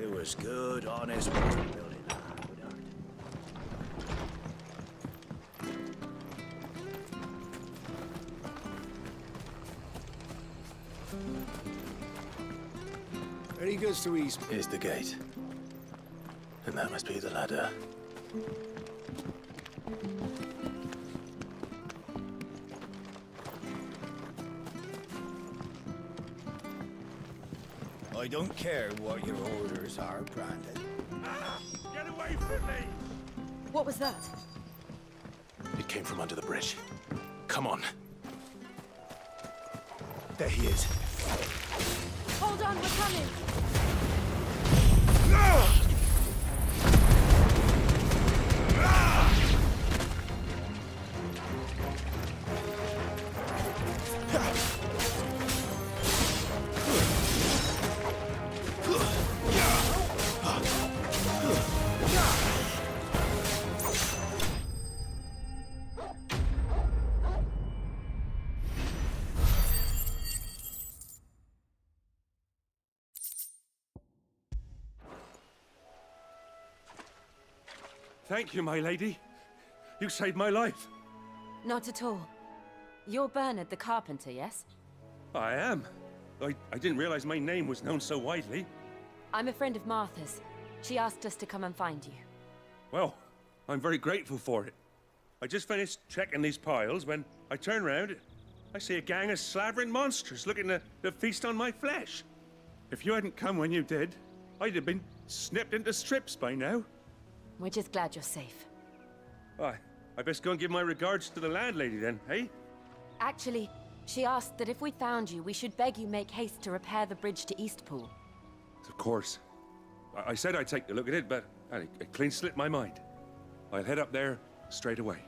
It was good, honest work building that. Very good to ease. Here's the gate. And that must be the ladder. I don't care what your orders are, Brandon. Ah! Get away from me! What was that? It came from under the bridge. Come on. There he is. Hold on, we're coming! Thank you, my lady. You saved my life. Not at all. You're Bernard the carpenter, yes? I am. I didn't realize my name was known so widely. I'm a friend of Martha's. She asked us to come and find you. Well, I'm very grateful for it. I just finished checking these piles when I turn around. I see a gang of slavering monsters looking to feast on my flesh. If you hadn't come when you did, I'd have been snipped into strips by now. We're just glad you're safe. I best go and give my regards to the landlady then, eh? Actually, she asked that if we found you, we should beg you make haste to repair the bridge to Eastpool. Of course. I said I'd take a look at it, but it clean slipped my mind. I'll head up there straight away.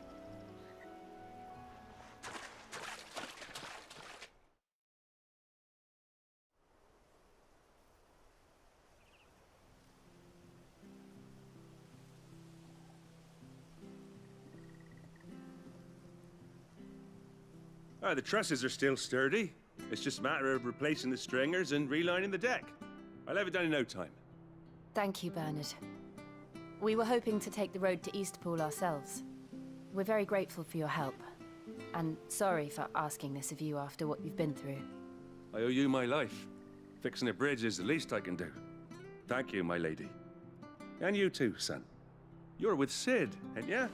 The trusses are still sturdy. It's just a matter of replacing the stringers and relining the deck. I'll have it done in no time. Thank you, Bernard. We were hoping to take the road to Eastpool ourselves. We're very grateful for your help. And sorry for asking this of you after what you've been through. I owe you my life. Fixing a bridge is the least I can do. Thank you, my lady. And you too, son. You're with Sid, ain't ya?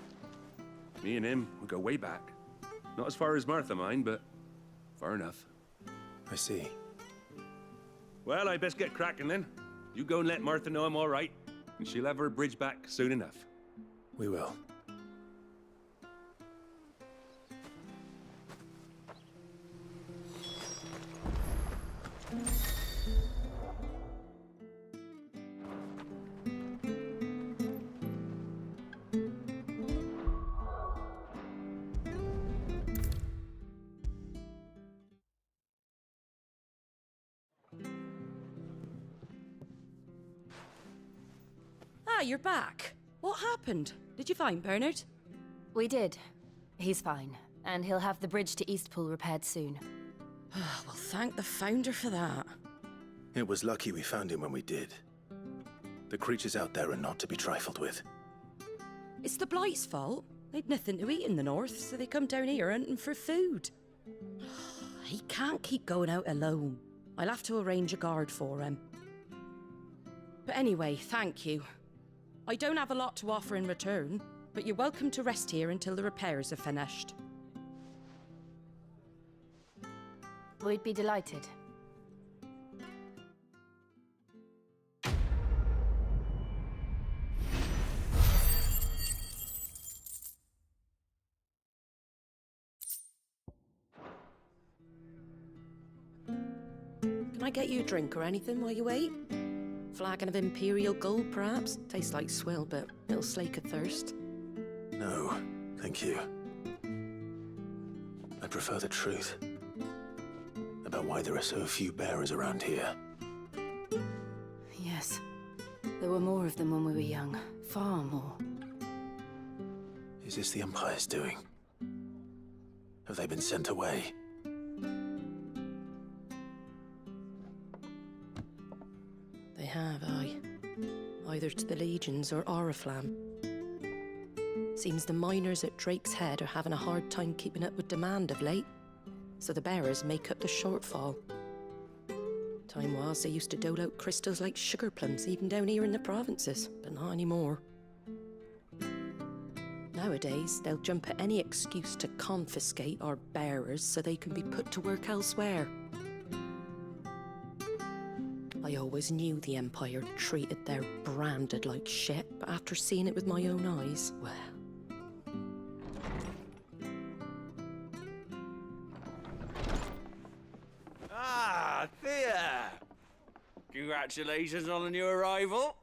Me and him, we go way back. Not as far as Martha, mind, but far enough. I see. Well, I best get cracking then. You go and let Martha know I'm all right, and she'll have her bridge back soon enough. We will. You're back. What happened? Did you find Bernard? We did. He's fine, and he'll have the bridge to Eastpool repaired soon. Well, thank the Founder for that. It was lucky we found him when we did. The creatures out there are not to be trifled with. It's the Blight's fault. They'd nothing to eat in the north, so they come down here hunting for food. He can't keep going out alone. I'll have to arrange a guard for him. But anyway, thank you. I don't have a lot to offer in return, but you're welcome to rest here until the repairs are finished. We'd be delighted. Can I get you a drink or anything while you wait? Flagon of Imperial Gold, perhaps? Tastes like swill, but it'll slake a thirst. No, thank you. I prefer the truth. About why there are so few bearers around here. Yes. There were more of them when we were young. Far more. Is this the Empire's doing? Have they been sent away? They have, aye. either to the Legions or Oriflamme. Seems the miners at Drake's Head are having a hard time keeping up with demand of late, so the bearers make up the shortfall. Time was they used to dole out crystals like sugar plums even down here in the provinces, but not anymore. Nowadays, they'll jump at any excuse to confiscate our bearers so they can be put to work elsewhere. I always knew the Empire treated their branded like shit, but after seeing it with my own eyes, well... Ah, Thea! Congratulations on the new arrival.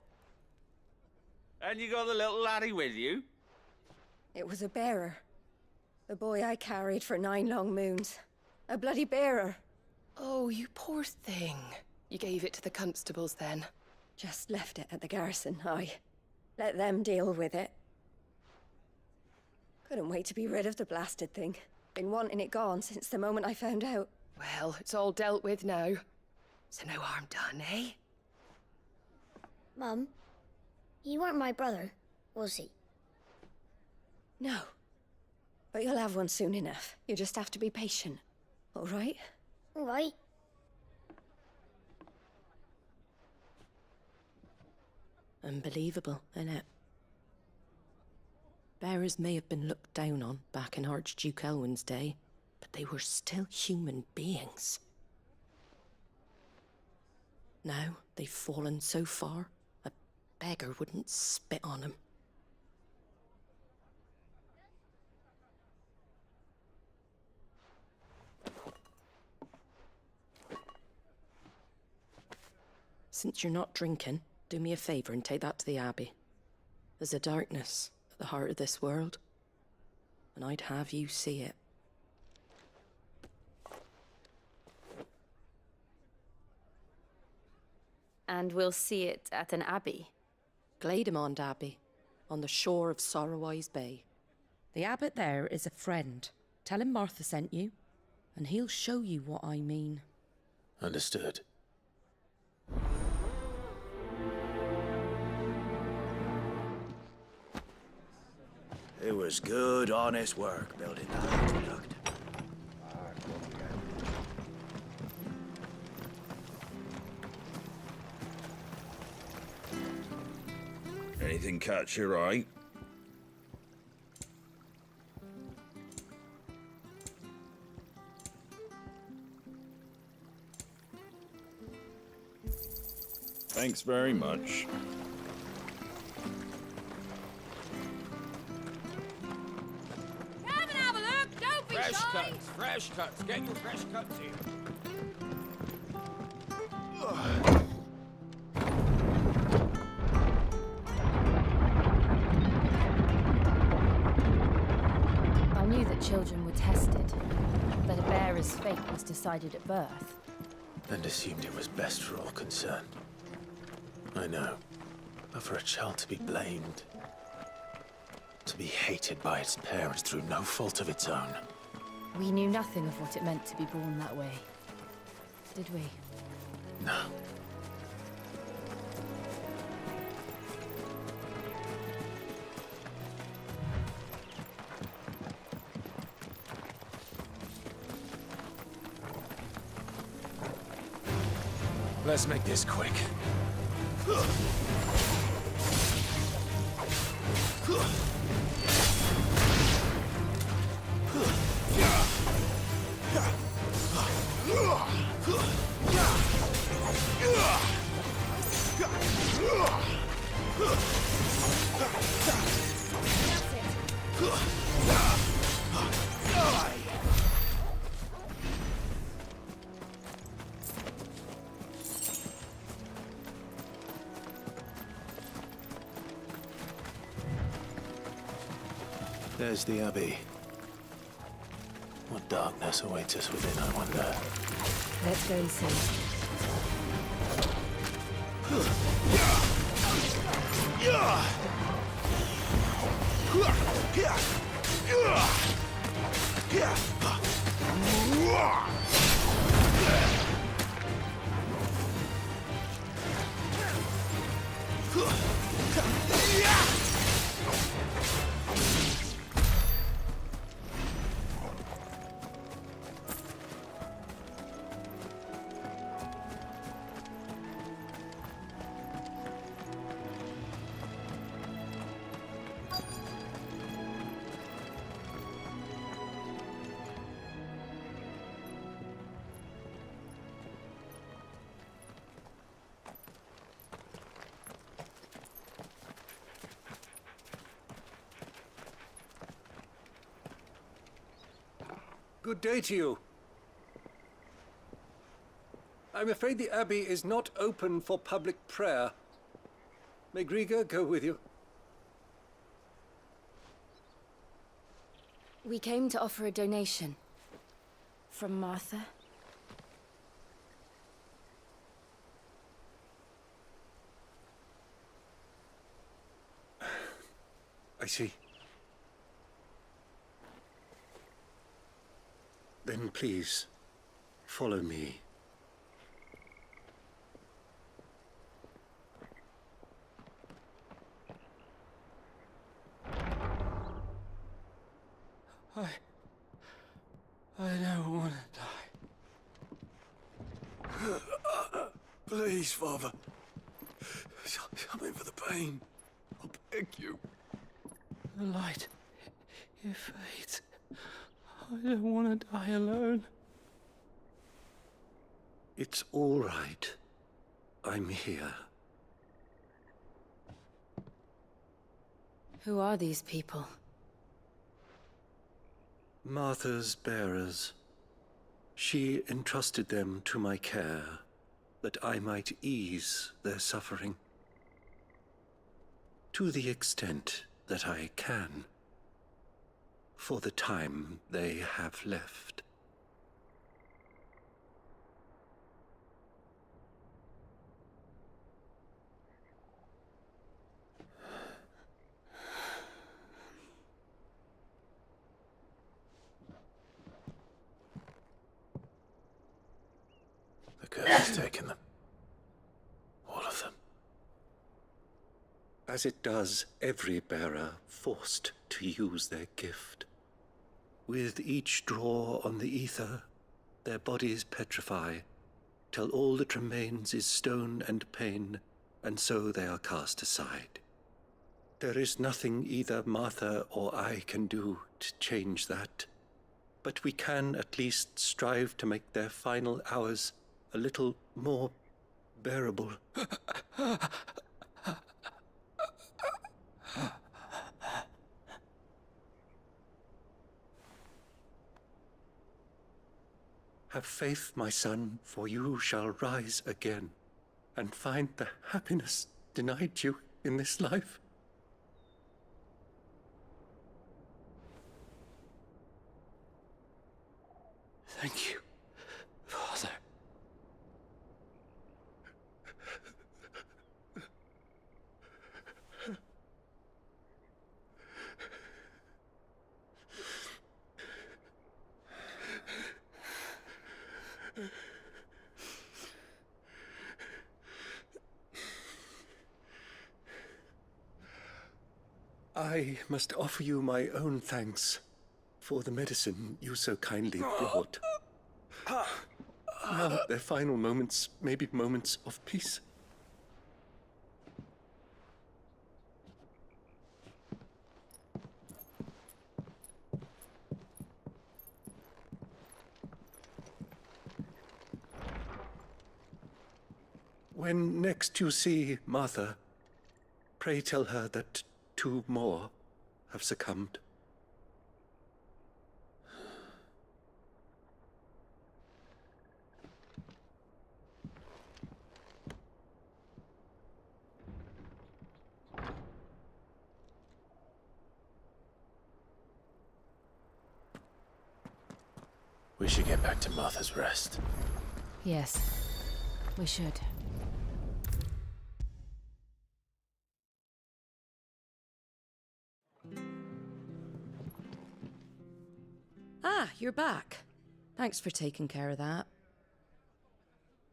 And you got the little laddie with you? It was a bearer. The boy I carried for 9 long moons. A bloody bearer. Oh, you poor thing. You gave it to the constables then? Just left it at the garrison, I. Let them deal with it. Couldn't wait to be rid of the blasted thing. Been wanting it gone since the moment I found out. Well, it's all dealt with now. So no harm done, eh? Mum, he weren't my brother, was he? No. But you'll have one soon enough. You just have to be patient. All right? All right. Unbelievable, innit? Bearers may have been looked down on back in Archduke Elwin's day, but they were still human beings. Now they've fallen so far, a beggar wouldn't spit on them. Since you're not drinking, do me a favour and take that to the Abbey. There's a darkness at the heart of this world, and I'd have you see it. And we'll see it at an abbey. Glademond Abbey, on the shore of Sorrowwise Bay. The abbot there is a friend. Tell him Martha sent you, and he'll show you what I mean. Understood. It was good, honest work building that aqueduct. Anything catch your eye? Thanks very much. Come and have a look, don't be Fresh cuts, get your fresh cuts here. I knew that children were tested, that a bearer's fate was decided at birth. And assumed it was best for all concerned. I know. But for a child to be blamed, to be hated by its parents through no fault of its own. We knew nothing of what it meant to be born that way, did we? No. Let's make this quick. There's the Abbey. What darkness awaits us within, I wonder. Let's go and see. Good day to you. I'm afraid the Abbey is not open for public prayer. May Griga go with you? We came to offer a donation. From Martha. I see. Then please, follow me. I don't want to die. Please, Father. Something for the pain. I'll beg you. The light, it fades. I don't want to die alone. It's all right. I'm here. Who are these people? Martha's bearers. She entrusted them to my care, that I might ease their suffering. To the extent that I can, for the time they have left. The curse has taken them. All of them. As it does every bearer forced to use their gift. With each draw on the ether, their bodies petrify, till all that remains is stone and pain, and so they are cast aside. There is nothing either Martha or I can do to change that, but we can at least strive to make their final hours a little more bearable. Have faith, my son, for you shall rise again and find the happiness denied you in this life. Thank you, Father. I must offer you my own thanks for the medicine you so kindly brought. Now their final moments may be moments of peace. When next you see Martha, pray tell her that 2 more have succumbed. We should get back to Martha's Rest. Yes, we should. Ah, you're back. Thanks for taking care of that.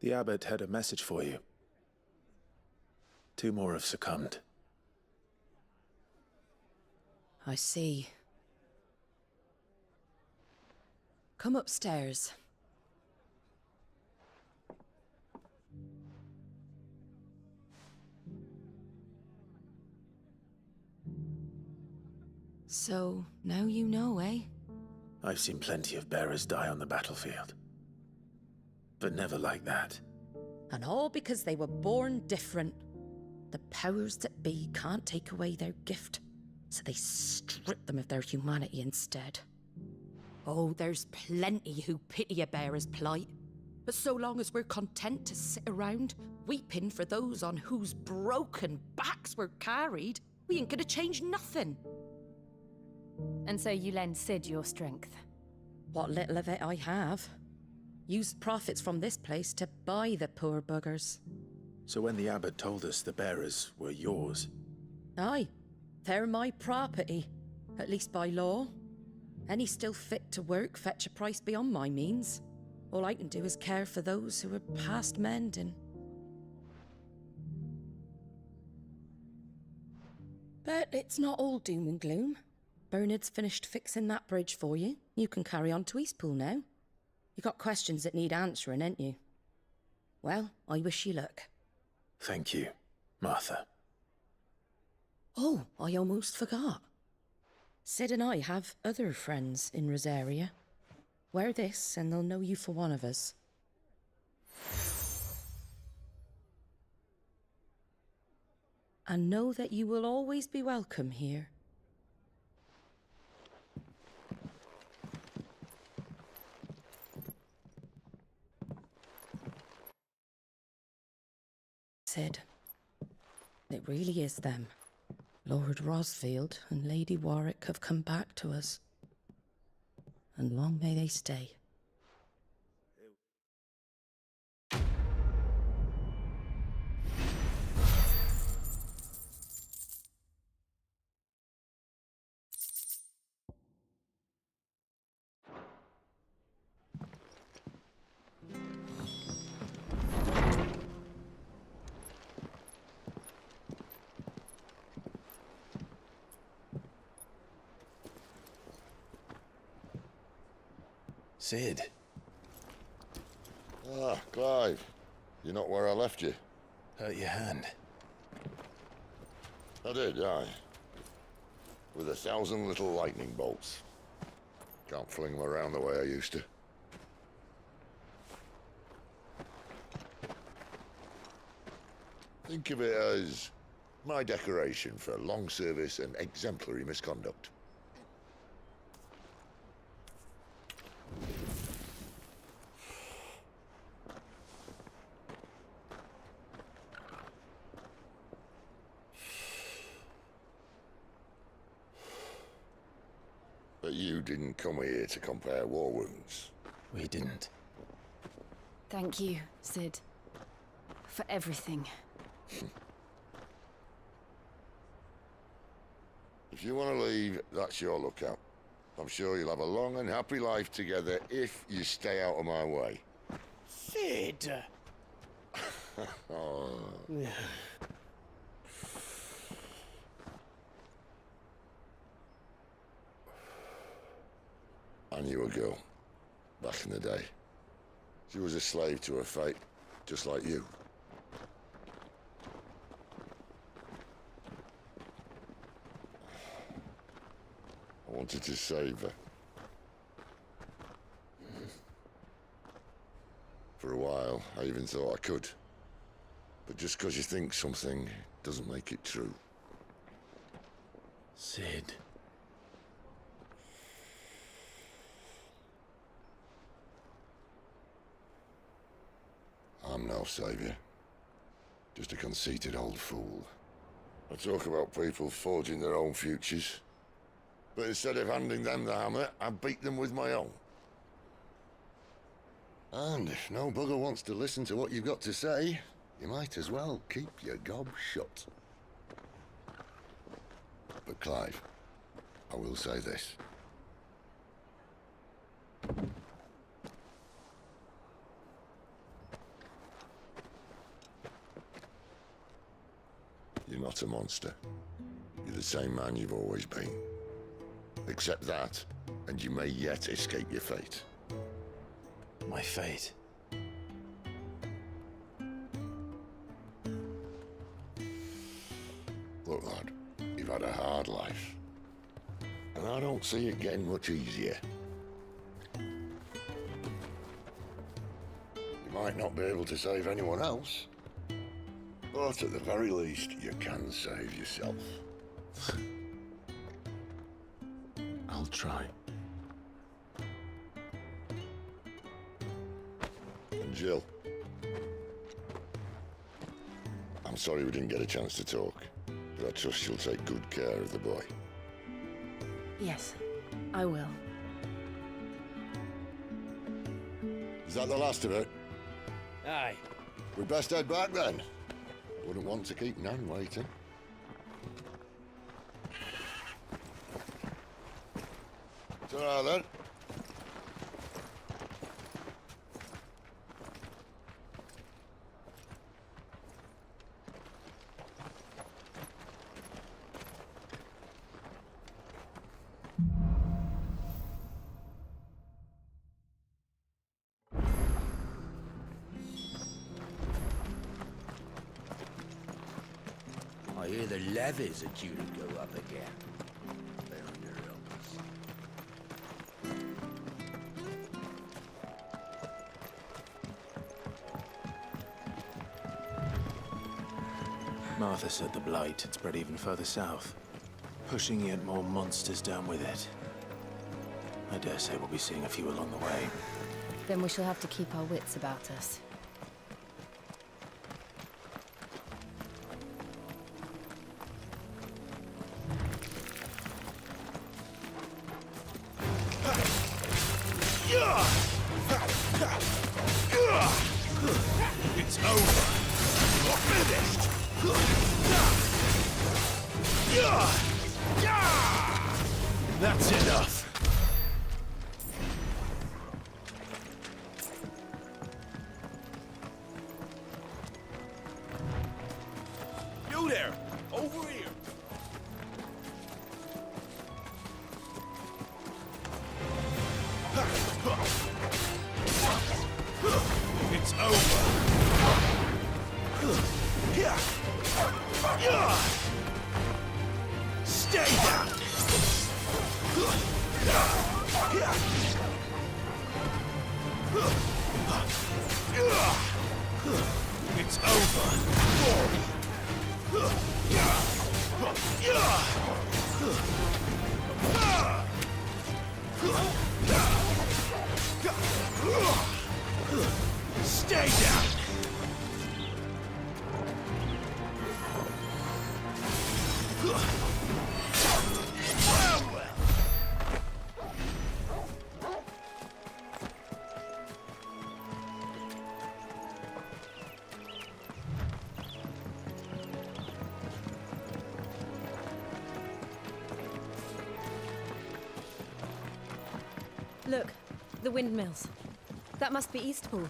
The abbot had a message for you. 2 more have succumbed. I see. Come upstairs. So, now you know, eh? I've seen plenty of bearers die on the battlefield. But never like that. And all because they were born different. The powers that be can't take away their gift, so they strip them of their humanity instead. Oh, there's plenty who pity a bearer's plight. But so long as we're content to sit around, weeping for those on whose broken backs we're carried, we ain't gonna change nothing. And so you lend Sid your strength. What little of it I have. Used profits from this place to buy the poor buggers. So when the abbot told us the bearers were yours... Aye, they're my property, at least by law. Any still fit to work fetch a price beyond my means. All I can do is care for those who are past mending. But it's not all doom and gloom. Bernard's finished fixing that bridge for you. You can carry on to Eastpool now. You got questions that need answering, ain't you? Well, I wish you luck. Thank you, Martha. Oh, I almost forgot. Sid and I have other friends in Rosaria. Wear this and they'll know you for one of us. And know that you will always be welcome here. Sid, it really is them. Lord Rosfield and Lady Warwick have come back to us. And long may they stay. Sid. Ah, Clive. You're not where I left you. Hurt your hand. I did, aye. With 1,000 little lightning bolts. Can't fling them around the way I used to. Think of it as my decoration for long service and exemplary misconduct. But you didn't come here to compare war wounds. We didn't. Thank you, Sid. For everything. If you want to leave, that's your lookout. I'm sure you'll have a long and happy life together if you stay out of my way. Sid! Oh. I knew a girl, back in the day. She was a slave to her fate, just like you. I wanted to save her. For a while, I even thought I could. But just because you think something doesn't make it true. Sid. I'm no savior. Just a conceited old fool. I talk about people forging their own futures. But instead of handing them the hammer, I beat them with my own. And if no bugger wants to listen to what you've got to say, you might as well keep your gob shut. But Clive, I will say this. You're not a monster. You're the same man you've always been. Accept that, and you may yet escape your fate. My fate? Look, lad, you've had a hard life. And I don't see it getting much easier. You might not be able to save anyone else, but at the very least, you can save yourself. I'll try. Jill. I'm sorry we didn't get a chance to talk, but I trust you'll take good care of the boy. Yes, I will. Is that the last of it? Aye. We best head back then. Wouldn't want to keep Nan waiting. Ta-ra then. I hear the levies are due to go up again. They're under Martha said the blight had spread even further south, pushing yet more monsters down with it. I dare say we'll be seeing a few along the way. Then we shall have to keep our wits about us. It's over. You're finished. That's enough! You there! Over here! It's over! Stay down! It's over! Stay down! Look, the windmills. That must be Eastpool.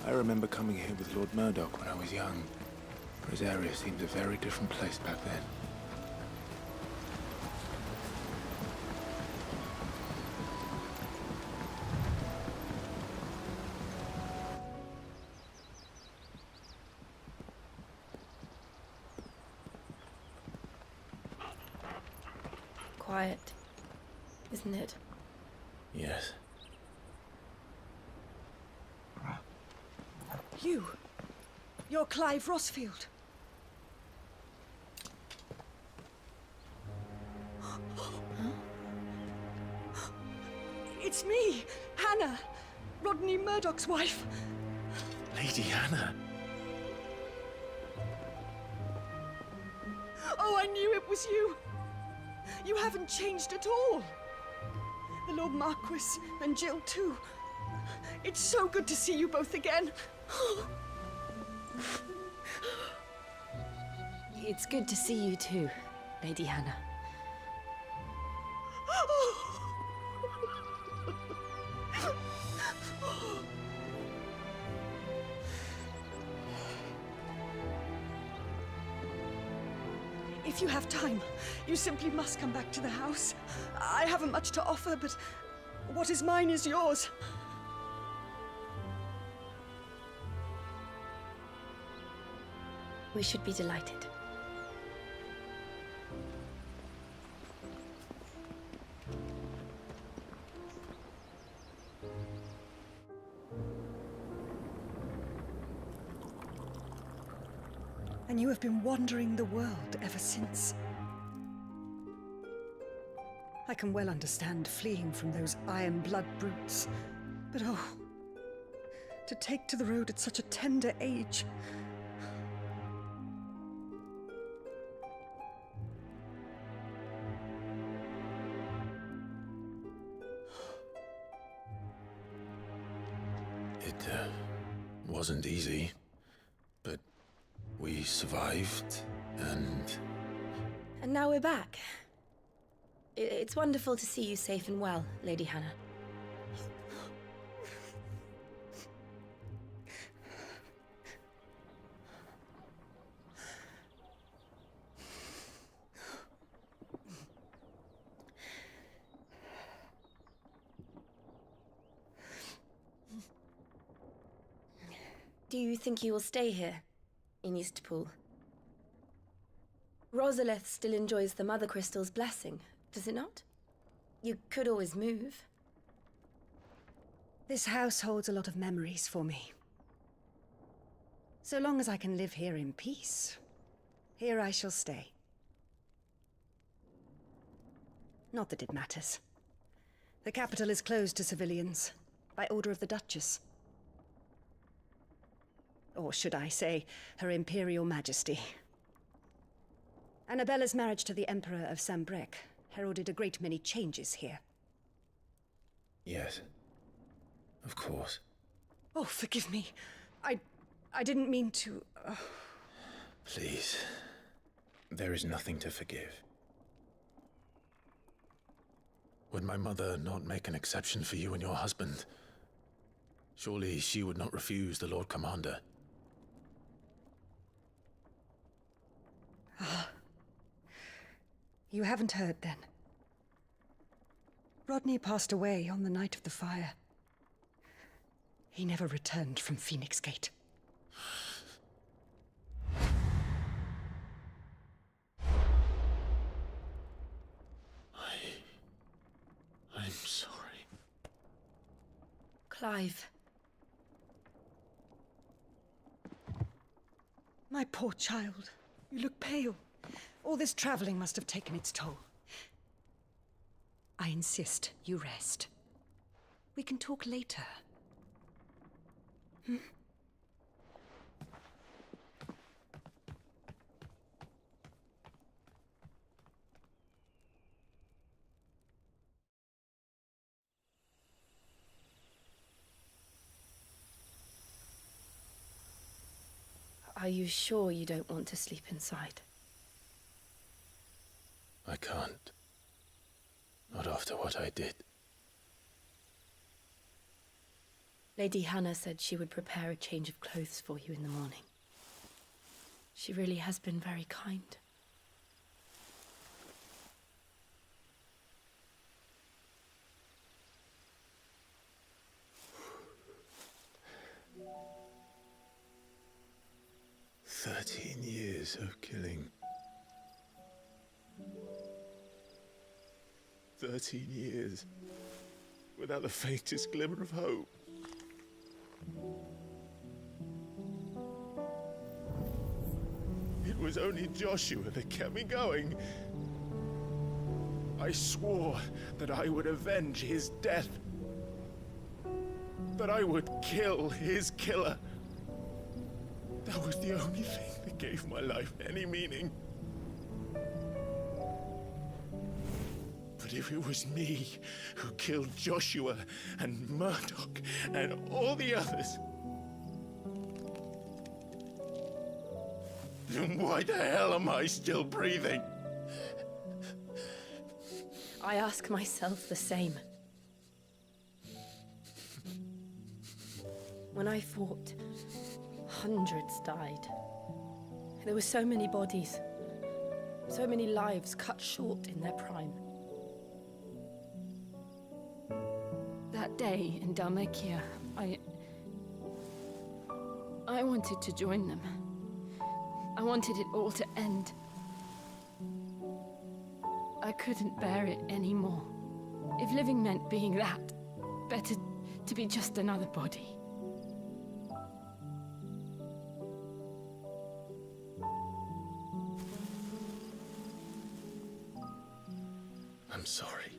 I remember coming here with Lord Murdoch when I was young. His area seemed a very different place back then. Quiet, isn't it? Yes. You're Clive Rossfield. It's me, Hannah, Rodney Murdoch's wife. Lady Hannah. Oh, I knew it was you. You haven't changed at all. The Lord Marquis and Jill too. It's so good to see you both again. It's good to see you too, Lady Hannah. If you have time, you simply must come back to the house. I haven't much to offer, but what is mine is yours. We should be delighted. And you have been wandering the world ever since. I can well understand fleeing from those iron blood brutes, but oh, to take to the road at such a tender age. It wasn't easy, but we survived, and... And now we're back. It's wonderful to see you safe and well, Lady Hannah. Do you think you will stay here, in Eastpool? Rosalith still enjoys the Mother Crystal's blessing, does it not? You could always move. This house holds a lot of memories for me. So long as I can live here in peace, here I shall stay. Not that it matters. The capital is closed to civilians, by order of the Duchess. Or should I say, Her Imperial Majesty. Annabella's marriage to the Emperor of Sambrec heralded a great many changes here. Yes, of course. Oh, forgive me. I didn't mean to... Please. There is nothing to forgive. Would my mother not make an exception for you and your husband? Surely she would not refuse the Lord Commander. You haven't heard, then. Rodney passed away on the night of the fire. He never returned from Phoenix Gate. I'm sorry. Clive. My poor child. You look pale. All this traveling must have taken its toll. I insist you rest. We can talk later. Hmm? Are you sure you don't want to sleep inside? I can't. Not after what I did. Lady Hannah said she would prepare a change of clothes for you in the morning. She really has been very kind. "13 years of killing. 13 years without the faintest glimmer of hope. It was only Joshua that kept me going. I swore that I would avenge his death. That I would kill his killer. That was the only thing that gave my life any meaning. But if it was me who killed Joshua and Murdoch and all the others, then why the hell am I still breathing? I ask myself the same. When I fought, hundreds died. There were so many bodies, so many lives cut short in their prime. That day in Dalmekia, I wanted to join them. I wanted it all to end. I couldn't bear it anymore. If living meant being that, better to be just another body. I'm sorry.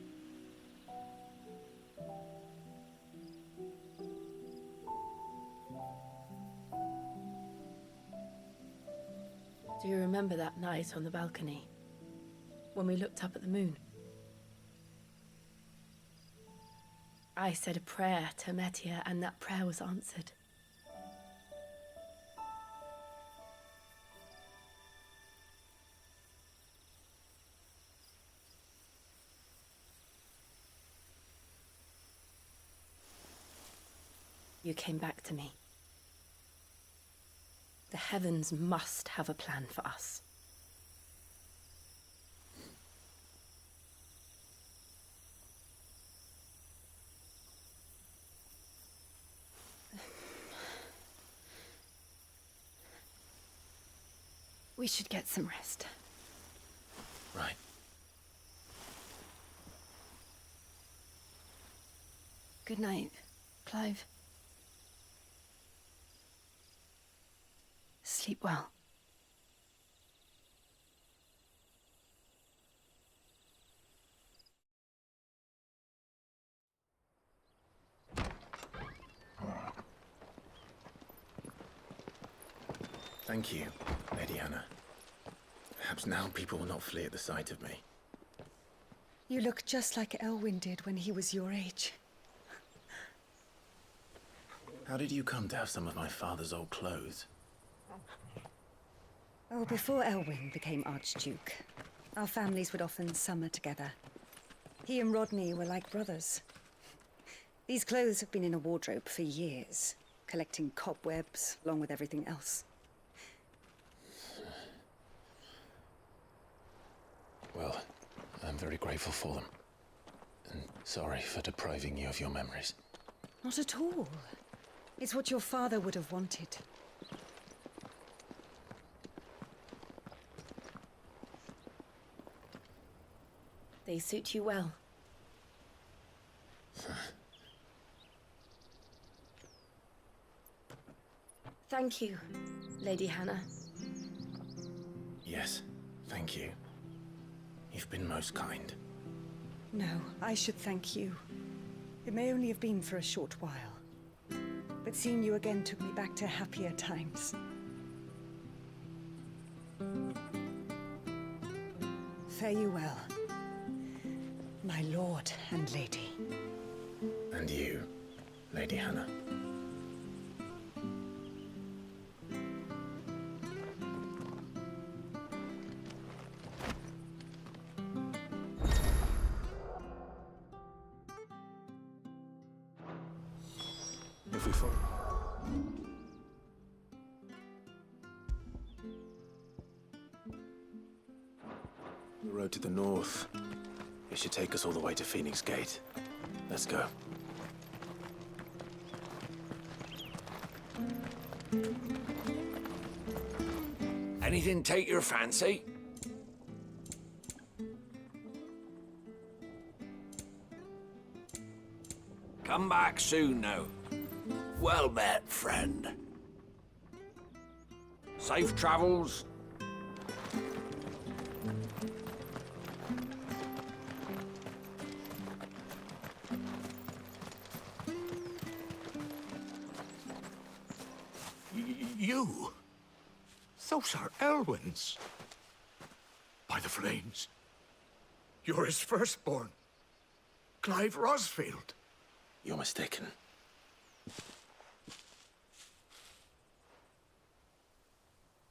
Do you remember that night on the balcony? When we looked up at the moon? I said a prayer to Metia, and that prayer was answered. You came back to me. The heavens must have a plan for us. We should get some rest. Right. Good night, Clive. Sleep well. Thank you, Lady Hannah. Perhaps now people will not flee at the sight of me. You look just like Elwyn did when he was your age. How did you come to have some of my father's old clothes? Oh, before Elwyn became Archduke, our families would often summer together. He and Rodney were like brothers. These clothes have been in a wardrobe for years, collecting cobwebs along with everything else. Well, I'm very grateful for them. And sorry for depriving you of your memories. Not at all. It's what your father would have wanted. They suit you well. Thank you, Lady Hannah. Yes, thank you. You've been most kind. No, I should thank you. It may only have been for a short while, but seeing you again took me back to happier times. Fare you well, my lord and lady. And you, Lady Hannah. If we fall... The road to the north. It should take us all the way to Phoenix Gate. Let's go. Anything take your fancy? Come back soon now. Well met, friend. Safe travels. You? Those are Elwyn's. By the flames. You're his firstborn. Clive Rosfield. You're mistaken.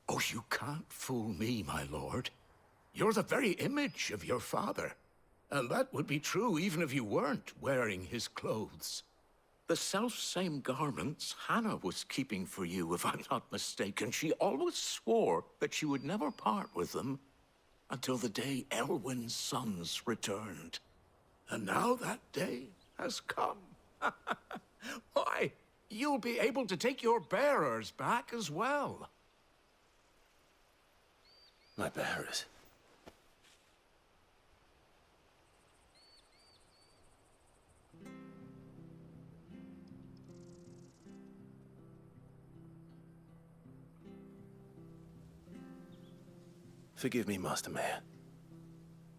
Oh, you can't fool me, my lord. You're the very image of your father. And that would be true even if you weren't wearing his clothes. The self-same garments Hannah was keeping for you, if I'm not mistaken. She always swore that she would never part with them until the day Elwyn's sons returned. And now that day has come. Why, you'll be able to take your bearers back as well. My bearers? Forgive me, Master Mayor.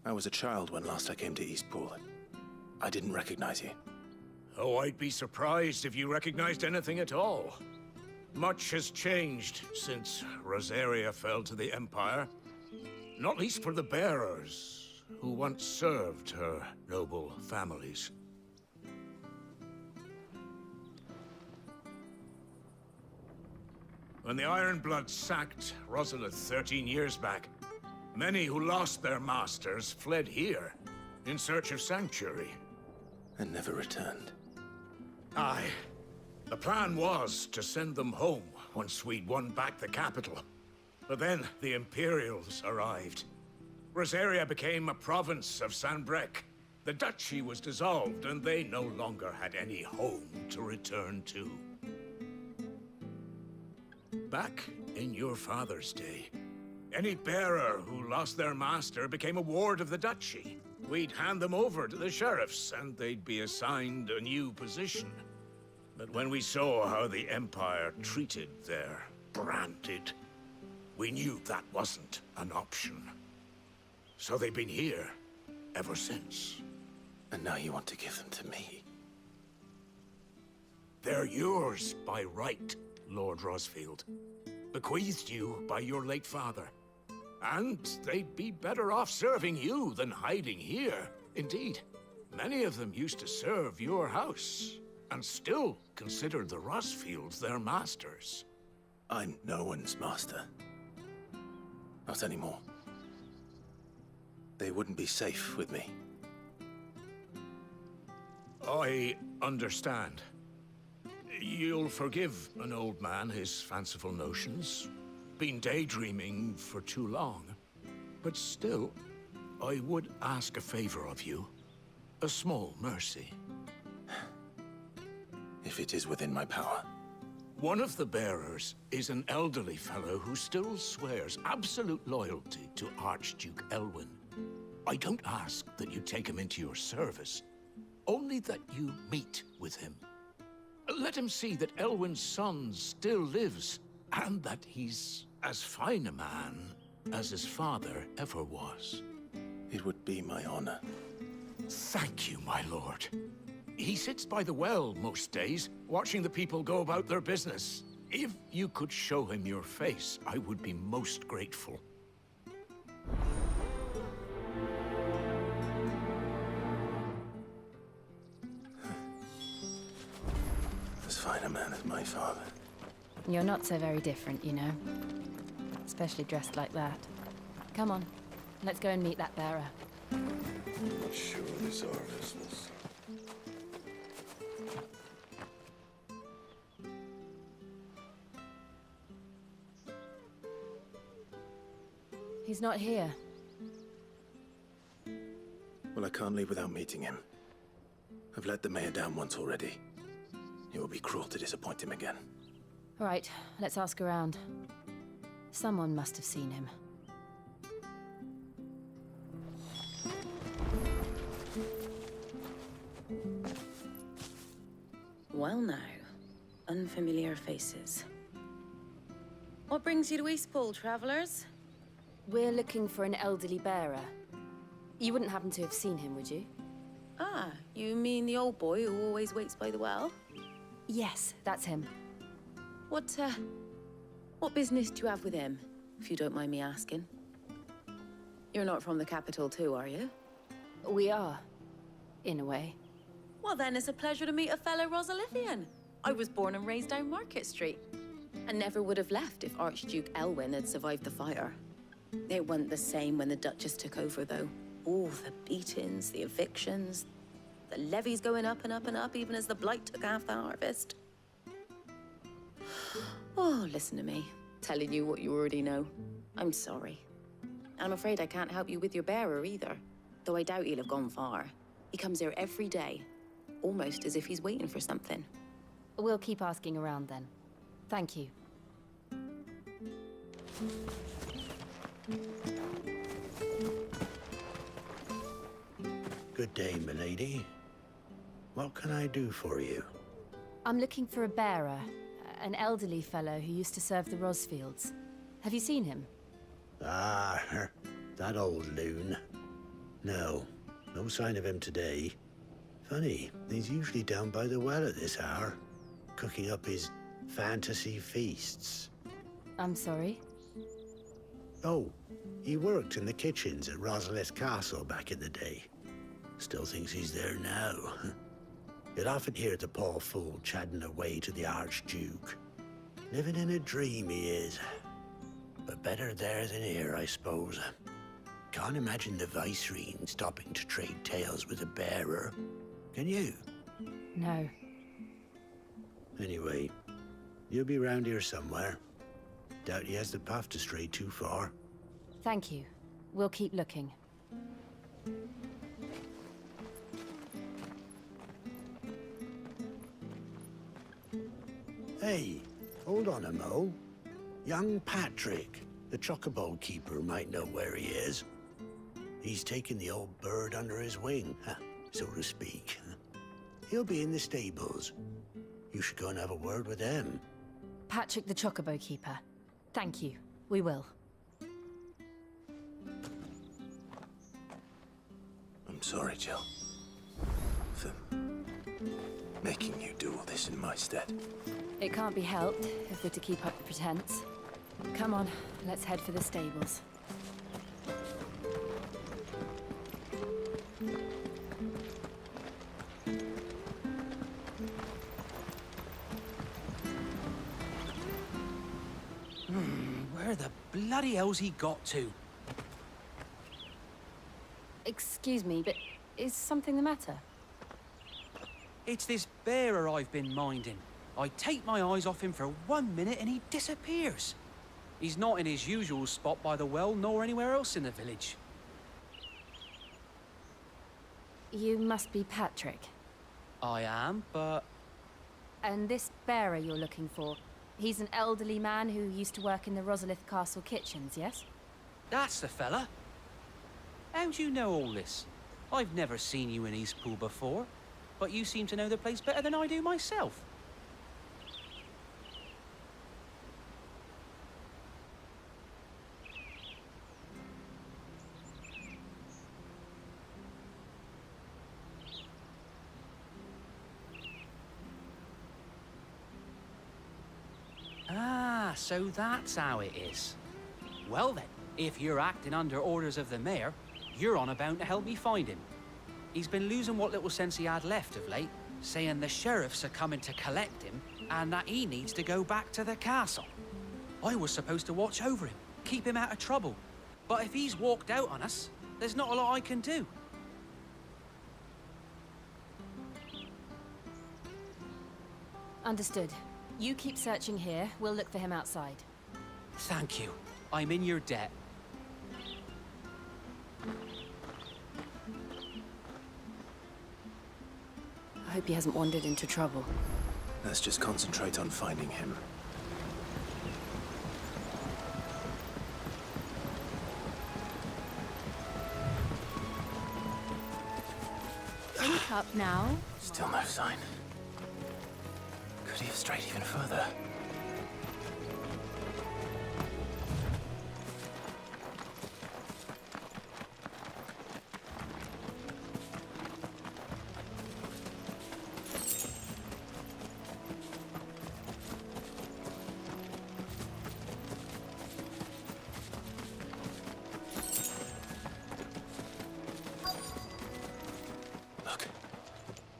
I was a child when last I came to Eastpool. I didn't recognize you. Oh, I'd be surprised if you recognized anything at all. Much has changed since Rosaria fell to the Empire. Not least for the bearers, who once served her noble families. When the Ironbloods sacked Rosalith 13 years back, many who lost their masters fled here in search of sanctuary. And never returned. Aye. The plan was to send them home once we'd won back the capital. But then the Imperials arrived. Rosaria became a province of Sanbreque. The duchy was dissolved, and they no longer had any home to return to. Back in your father's day, any bearer who lost their master became a ward of the duchy. We'd hand them over to the sheriffs, and they'd be assigned a new position. But when we saw how the Empire treated their branded, we knew that wasn't an option. So they've been here ever since. And now you want to give them to me? They're yours by right, Lord Rosfield. Bequeathed you by your late father. And they'd be better off serving you than hiding here. Indeed, many of them used to serve your house, and still considered the Rosfields their masters. I'm no one's master. Not anymore. They wouldn't be safe with me. I understand. You'll forgive an old man his fanciful notions. Been daydreaming for too long. But still, I would ask a favor of you. A small mercy. If it is within my power. One of the bearers is an elderly fellow who still swears absolute loyalty to Archduke Elwyn. I don't ask that you take him into your service, only that you meet with him. Let him see that Elwyn's son still lives, and that he's as fine a man as his father ever was. It would be my honor. Thank you, my lord. He sits by the well most days, watching the people go about their business. If you could show him your face, I would be most grateful. As fine a man as my father. You're not so very different, you know. Especially dressed like that. Come on, let's go and meet that bearer. Not sure this our business. He's not here. Well, I can't leave without meeting him. I've let the mayor down once already. It would be cruel to disappoint him again. All right, let's ask around. Someone must have seen him. Well now, unfamiliar faces. What brings you to Eastpool, travelers? We're looking for an elderly bearer. You wouldn't happen to have seen him, would you? Ah, you mean the old boy who always waits by the well? Yes, that's him. What business do you have with him, if you don't mind me asking? You're not from the capital too, are you? We are, in a way. Well then, it's a pleasure to meet a fellow Rosalithian. I was born and raised down Market Street, and never would have left if Archduke Elwyn had survived the fire. It wasn't the same when the Duchess took over, though. Oh, the beatings, the evictions, the levies going up and up and up, even as the blight took half the harvest. Oh, listen to me, telling you what you already know. I'm sorry. I'm afraid I can't help you with your bearer either, though I doubt he'll have gone far. He comes here every day, almost as if he's waiting for something. We'll keep asking around then. Thank you. Good day, milady. What can I do for you? I'm looking for a bearer, an elderly fellow who used to serve the Rosfields. Have you seen him? Ah, that old loon. No. No sign of him today. Funny, he's usually down by the well at this hour, cooking up his fantasy feasts. I'm sorry? Oh, he worked in the kitchens at Rosalith Castle back in the day. Still thinks he's there now. You'd often hear the poor fool chatting away to the Archduke. Living in a dream he is. But better there than here, I suppose. Can't imagine the Viceroy stopping to trade tales with a bearer. Can you? No. Anyway, you'll be round here somewhere. Doubt he has the path to stray too far. Thank you. We'll keep looking. Hey, hold on a mo. Young Patrick, the chocobo keeper, might know where he is. He's taken the old bird under his wing, so to speak. He'll be in the stables. You should go and have a word with them. Patrick the Chocobo Keeper. Thank you. We will. I'm sorry, Jill. For making you do all this in my stead. It can't be helped if we're to keep up the pretense. Come on, let's head for the stables. Where the bloody hell's he got to? Excuse me, but is something the matter? It's this bearer I've been minding. I take my eyes off him for 1 minute and he disappears. He's not in his usual spot by the well, nor anywhere else in the village. You must be Patrick. I am, but... And this bearer you're looking for, he's an elderly man who used to work in the Rosalith Castle kitchens, yes? That's the fella. How do you know all this? I've never seen you in Eastpool before, but you seem to know the place better than I do myself. Ah, so that's how it is. Well then, if you're acting under orders of the mayor, you're on about to help me find him. He's been losing what little sense he had left of late, saying the sheriffs are coming to collect him and that he needs to go back to the castle. I was supposed to watch over him, keep him out of trouble. But if he's walked out on us, there's not a lot I can do. Understood. You keep searching here, we'll look for him outside. Thank you. I'm in your debt. I hope he hasn't wandered into trouble. Let's just concentrate on finding him. Think up now. Still no sign. Could he have strayed even further? Look,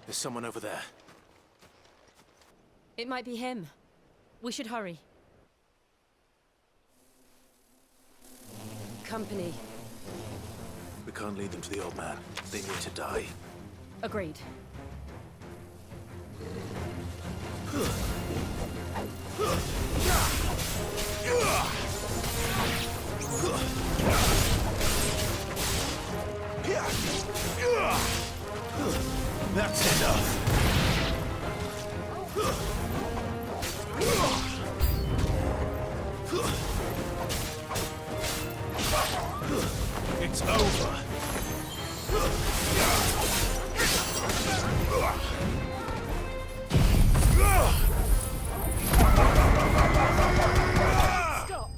there's someone over there. It might be him. We should hurry. Company. We can't lead them to the old man. They need to die. Agreed. That's enough. It's over. Stop!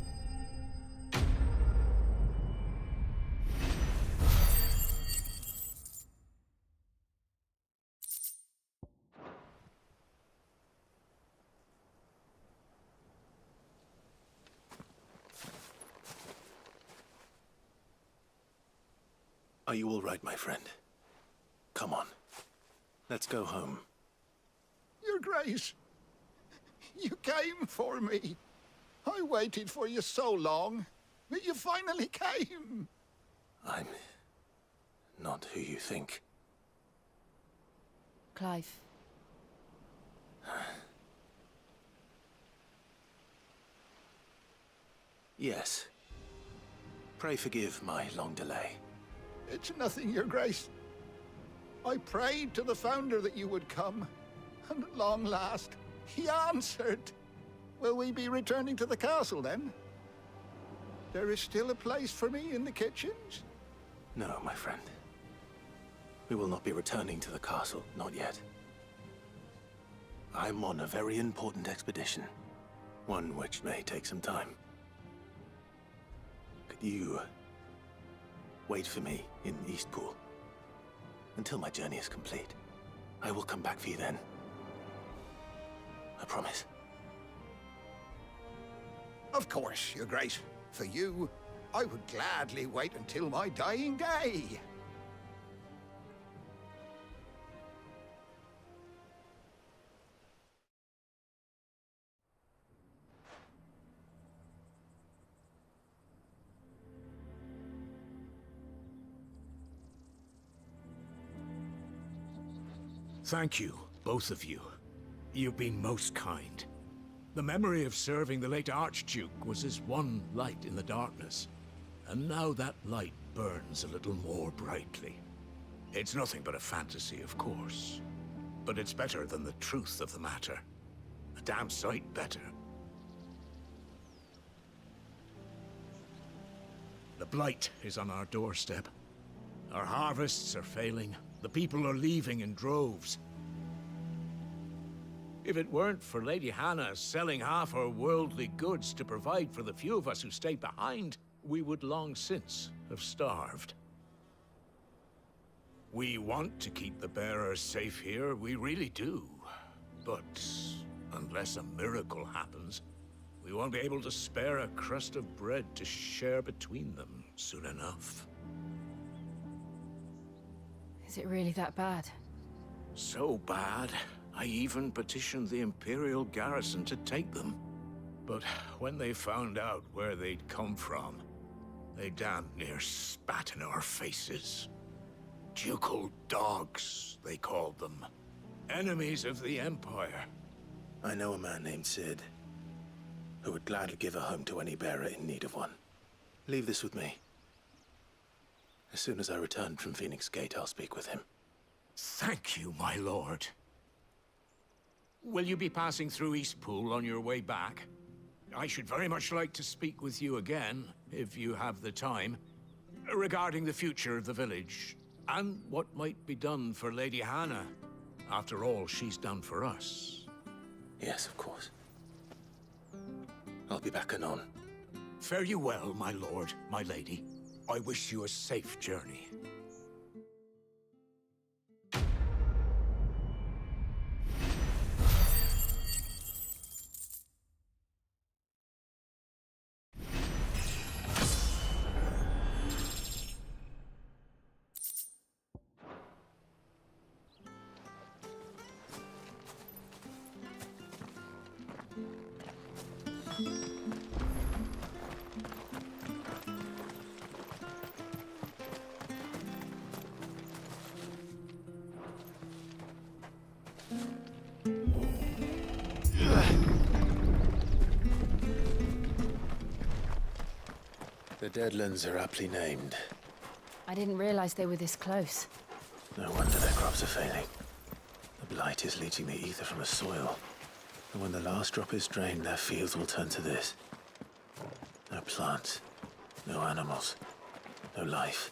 Are you all right, my friend? Come on. Let's go home. Your Grace, you came for me. I waited for you so long, but you finally came. I'm not who you think. Clive. Yes. Pray forgive my long delay. It's nothing, Your Grace. I prayed to the Founder that you would come, and at long last, he answered. Will we be returning to the castle, then? There is still a place for me in the kitchens? No, my friend. We will not be returning to the castle, not yet. I'm on a very important expedition, one which may take some time. Could you wait for me in Eastpool until my journey is complete? I will come back for you then. I promise. Of course, Your Grace. For you, I would gladly wait until my dying day. Thank you, both of you. You've been most kind. The memory of serving the late Archduke was as one light in the darkness, and now that light burns a little more brightly. It's nothing but a fantasy, of course, but it's better than the truth of the matter. A damn sight better. The blight is on our doorstep. Our harvests are failing. The people are leaving in droves. If it weren't for Lady Hannah selling half her worldly goods to provide for the few of us who stayed behind, we would long since have starved. We want to keep the bearers safe here, we really do. But unless a miracle happens, we won't be able to spare a crust of bread to share between them soon enough. Is it really that bad? So bad, I even petitioned the Imperial garrison to take them. But when they found out where they'd come from, they damn near spat in our faces. Ducal dogs, they called them. Enemies of the Empire. I know a man named Sid, who would gladly give a home to any bearer in need of one. Leave this with me. As soon as I return from Phoenix Gate, I'll speak with him. Thank you, my lord. Will you be passing through Eastpool on your way back? I should very much like to speak with you again, if you have the time, regarding the future of the village, and what might be done for Lady Hannah. After all she's done for us. Yes, of course. I'll be back anon. Fare you well, my lord, my lady. I wish you a safe journey. The Deadlands are aptly named. I didn't realize they were this close. No wonder their crops are failing. The blight is leaching the ether from the soil. And when the last drop is drained, their fields will turn to this. No plants, no animals, no life.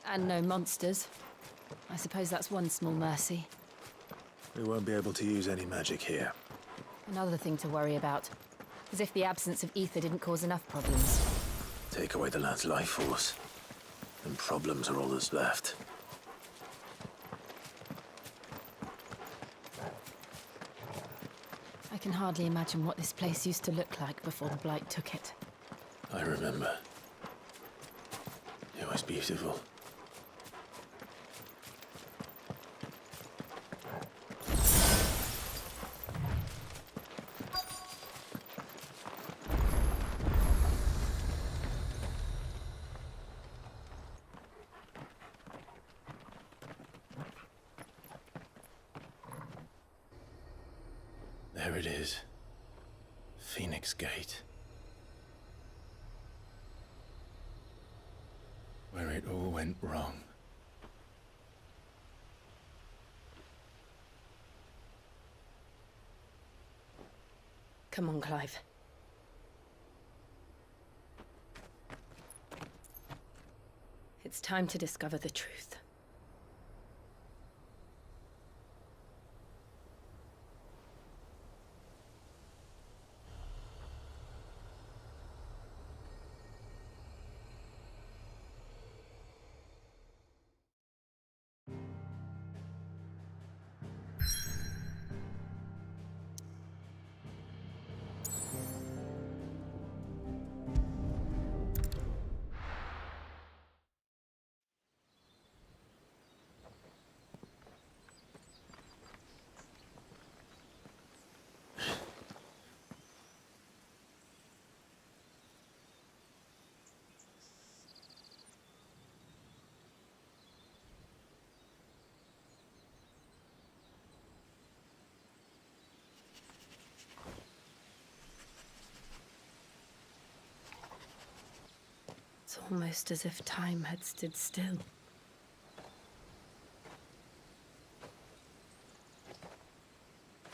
And no monsters. I suppose that's one small mercy. We won't be able to use any magic here. Another thing to worry about. As if the absence of ether didn't cause enough problems. Take away the land's life force, and problems are all that's left. I can hardly imagine what this place used to look like before the blight took it. I remember. It was beautiful. There it is. Phoenix Gate. Where it all went wrong. Come on, Clive. It's time to discover the truth. It's almost as if time had stood still.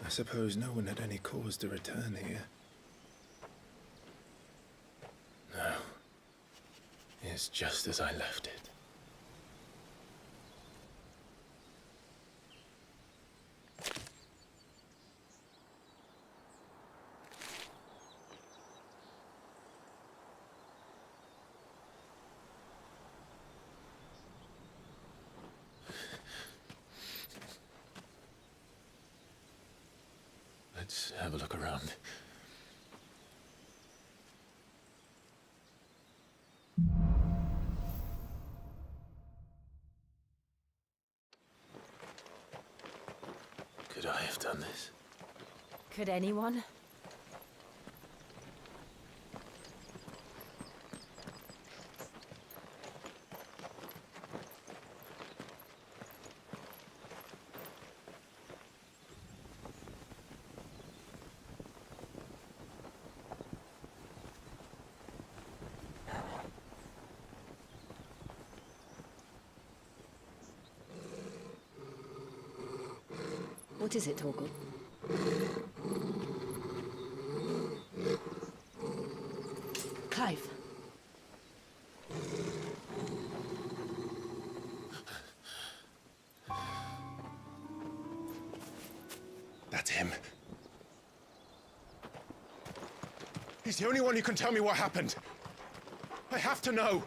I suppose no one had any cause to return here. No. It's just as I left it. Let's have a look around. Could I have done this? Could anyone? What is it, Torgal? Clive. That's him. He's the only one who can tell me what happened. I have to know.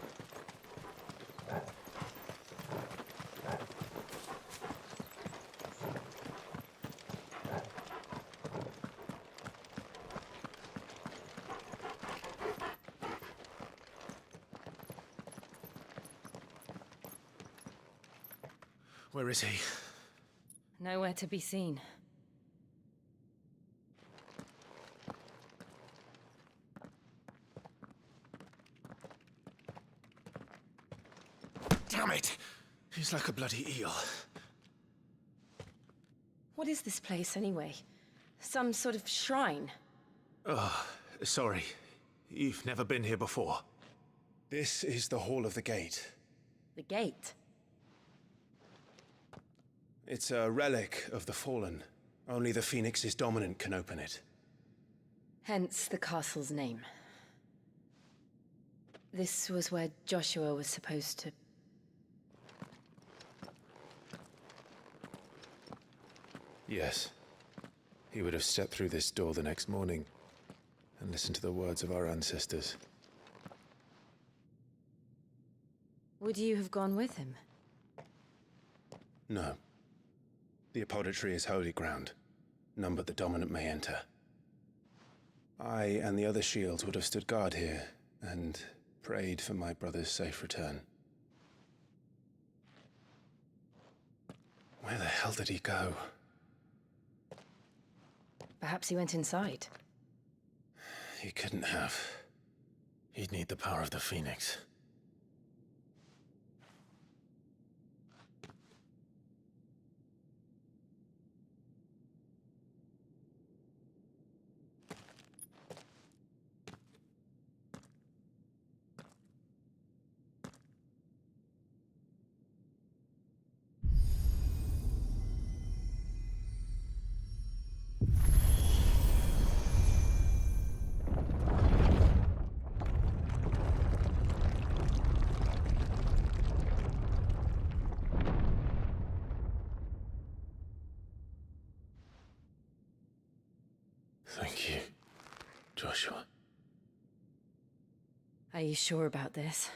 Where is he? Nowhere to be seen. Damn it! He's like a bloody eel. What is this place, anyway? Some sort of shrine? Oh, sorry. You've never been here before. This is the Hall of the Gate. The gate? It's a relic of the Fallen. Only the Phoenix's dominant can open it. Hence the castle's name. This was where Joshua was supposed to... Yes. He would have stepped through this door the next morning and listened to the words of our ancestors. Would you have gone with him? No. The apodatory is holy ground. None but the dominant may enter. I and the other shields would have stood guard here and prayed for my brother's safe return. Where the hell did he go? Perhaps he went inside. He couldn't have. He'd need the power of the Phoenix. Are you sure about this?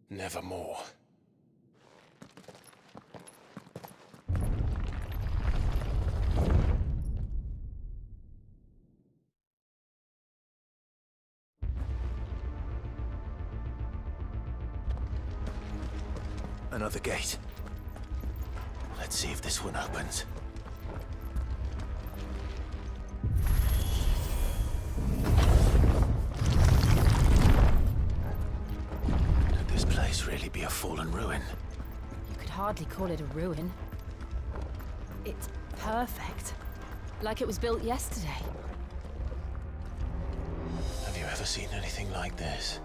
Nevermore. Another gate. Let's see if this one opens. Could this place really be a fallen ruin? You could hardly call it a ruin. It's perfect. Like it was built yesterday. Have you ever seen anything like this?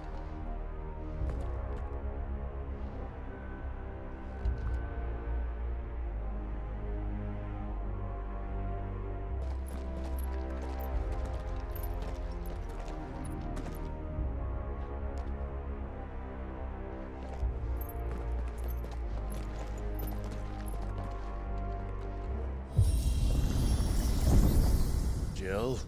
Jill?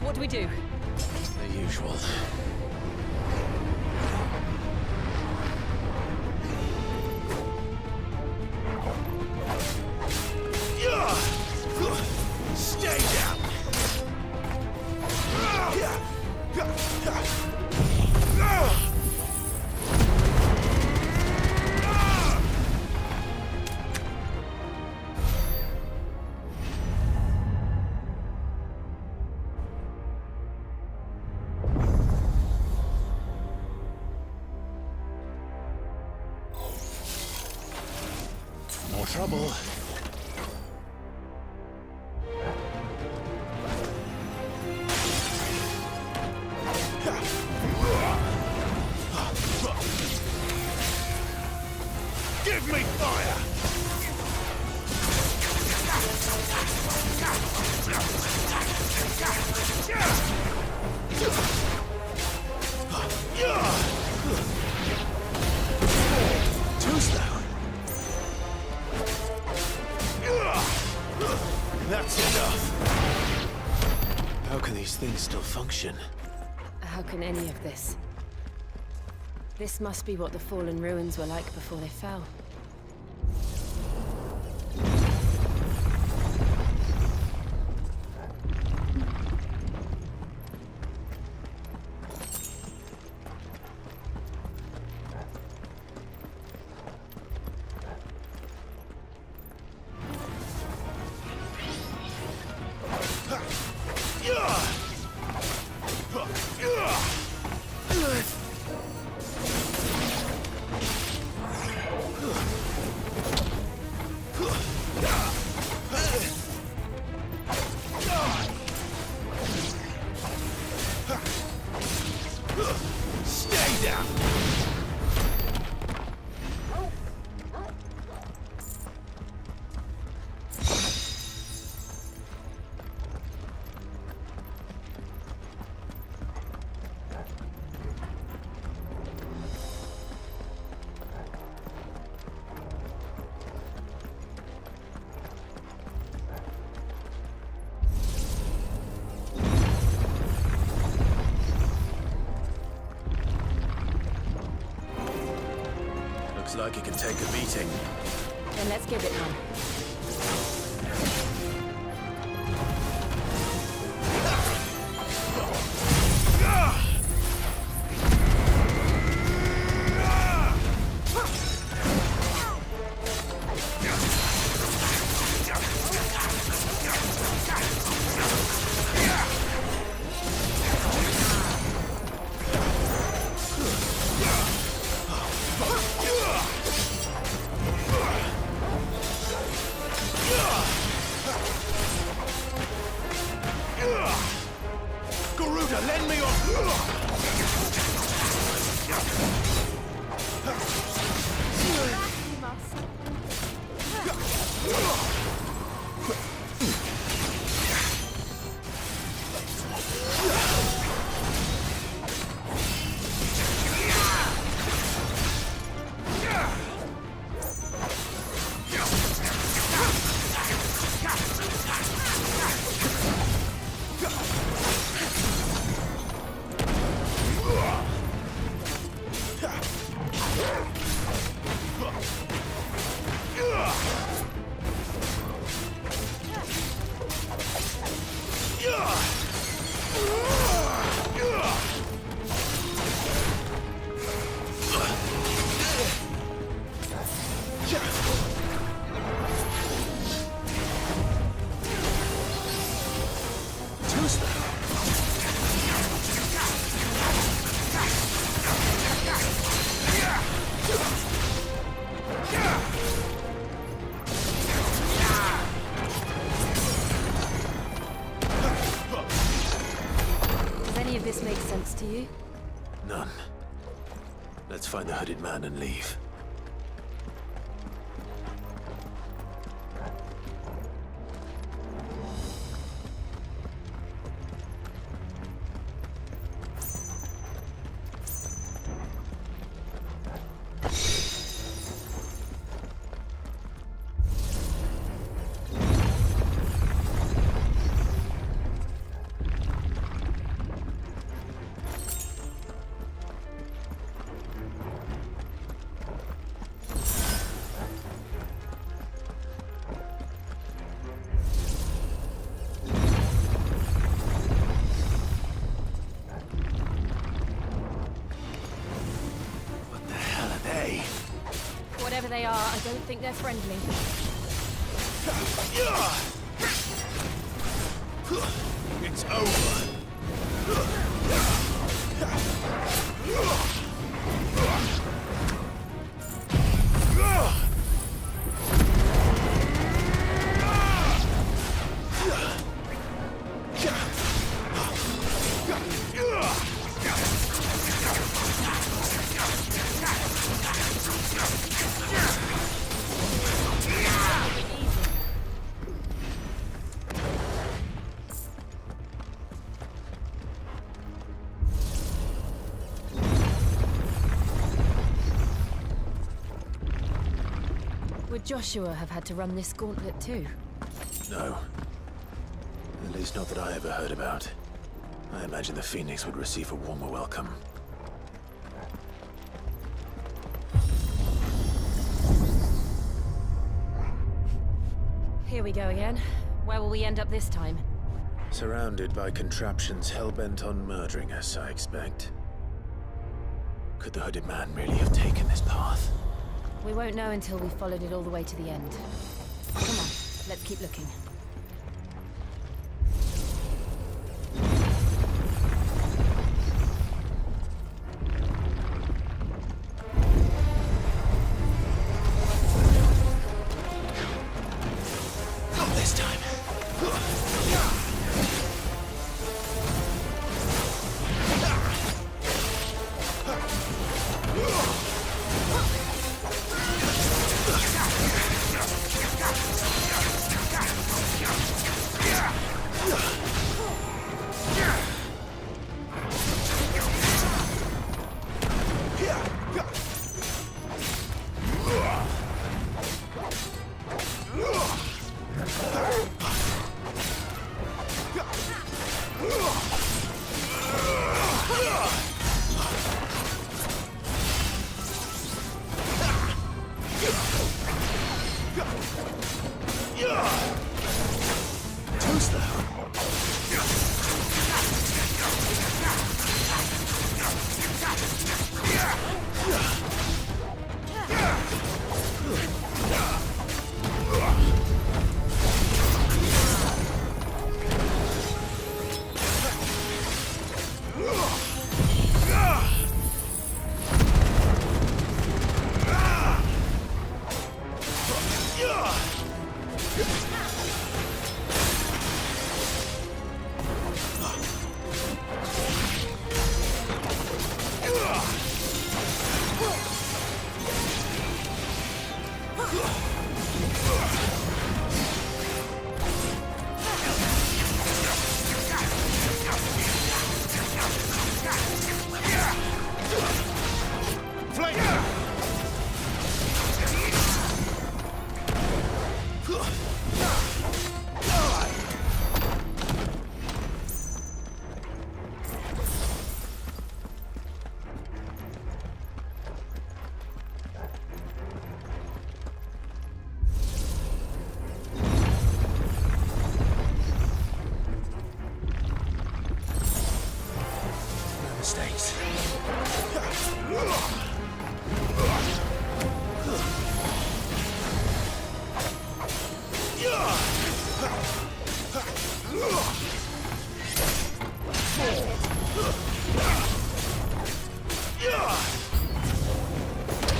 What do we do? The usual. Stay down! More trouble. Give me fire! Too slow. That's enough. How can these things still function? How can any of this? This must be what the fallen ruins were like before they fell. Stay down! Looks like it can take a beating. Then let's give it one. Garuda, lend me your... thanks to you. None. Let's find the hooded man and leave. Whatever they are, I don't think they're friendly. It's over. Would Joshua have had to run this gauntlet too? No. At least not that I ever heard about. I imagine the Phoenix would receive a warmer welcome. Here we go again. Where will we end up this time? Surrounded by contraptions hell-bent on murdering us, I expect. Could the hooded man really have taken this path? We won't know until we've followed it all the way to the end. Come on, let's keep looking. Not this time.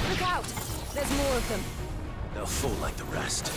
Look out! There's more of them. They'll fall like the rest.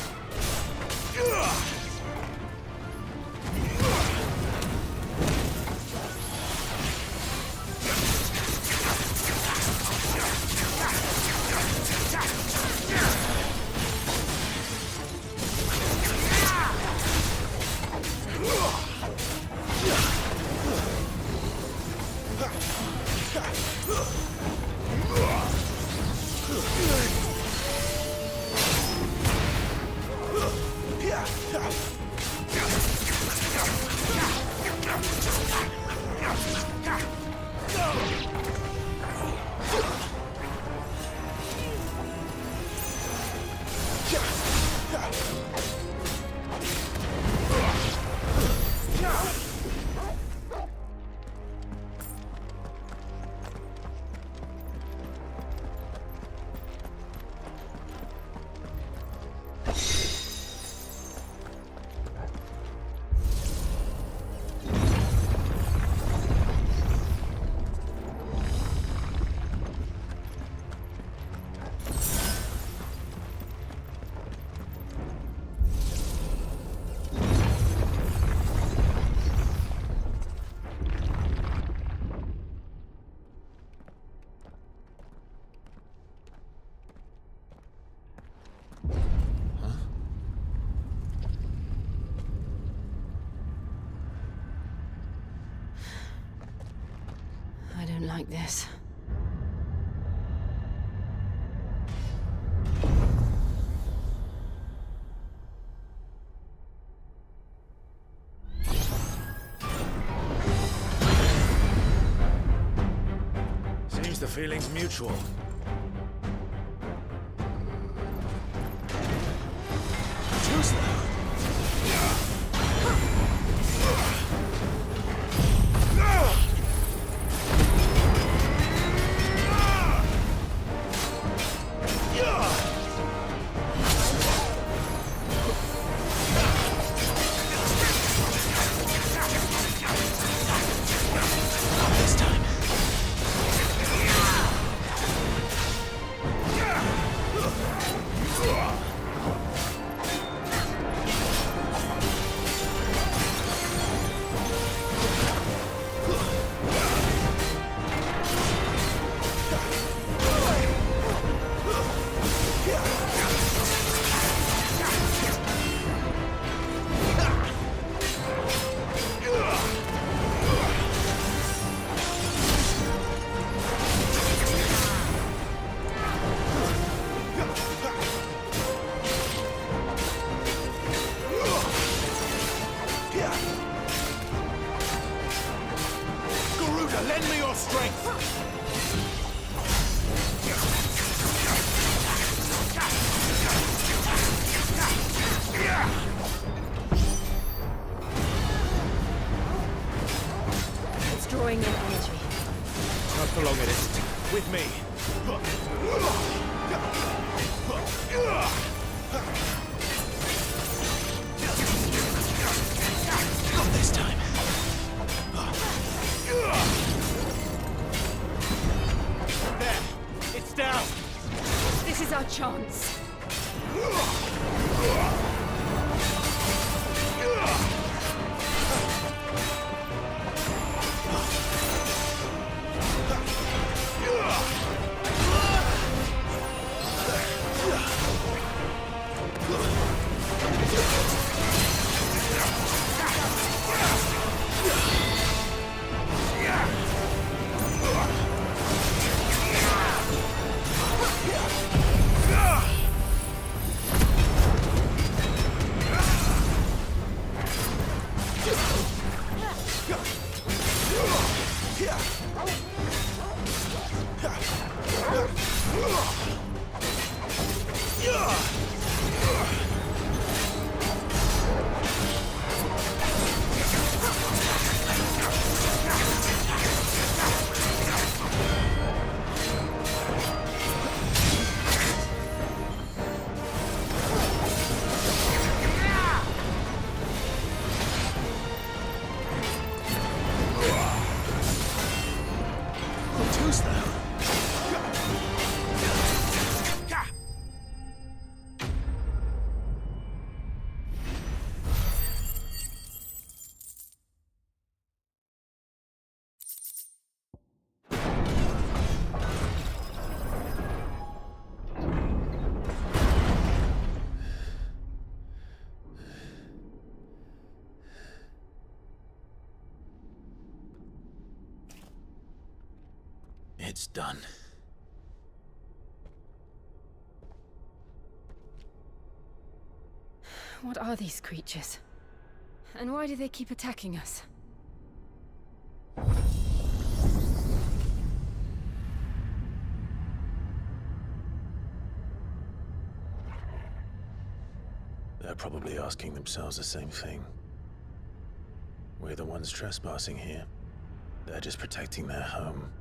I don't like this. Seems the feeling's mutual. Choose them. Lend me your strength! It's drawing in energy. Not for long it isn't. With me. Not this time. There! It's down! This is our chance. It's done. What are these creatures? And why do they keep attacking us? They're probably asking themselves the same thing. We're the ones trespassing here. They're just protecting their home.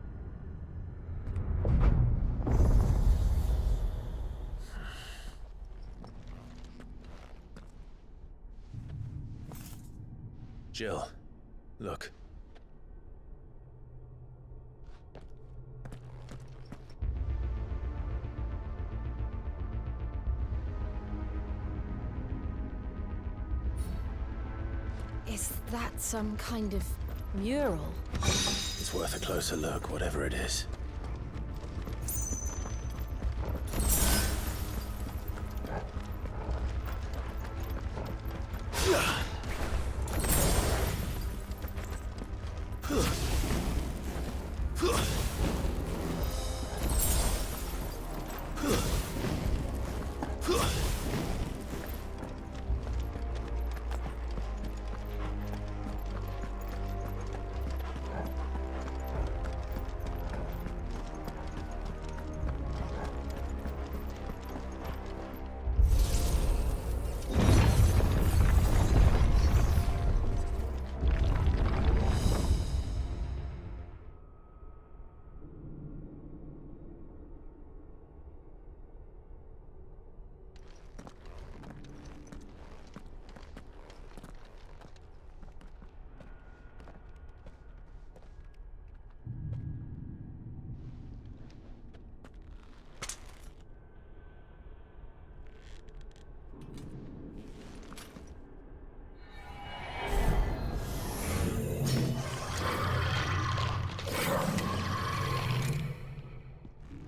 Jill, look. Is that some kind of mural? It's worth a closer look, whatever it is.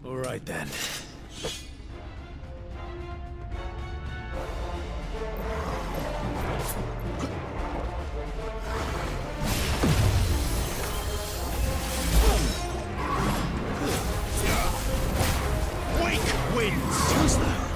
All right then. Wake winds! Who's that?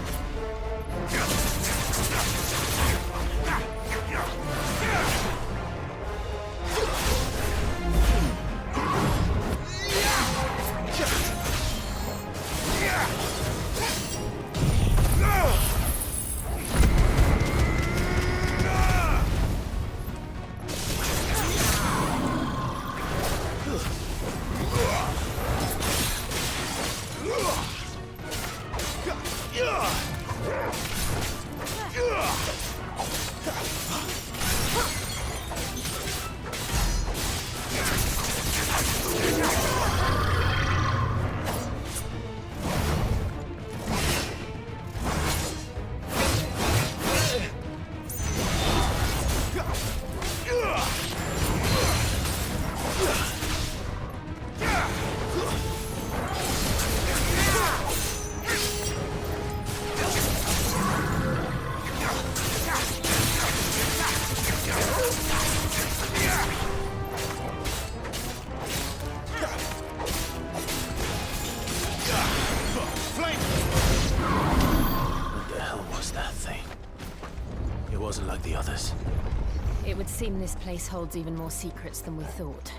It would seem this place holds even more secrets than we thought.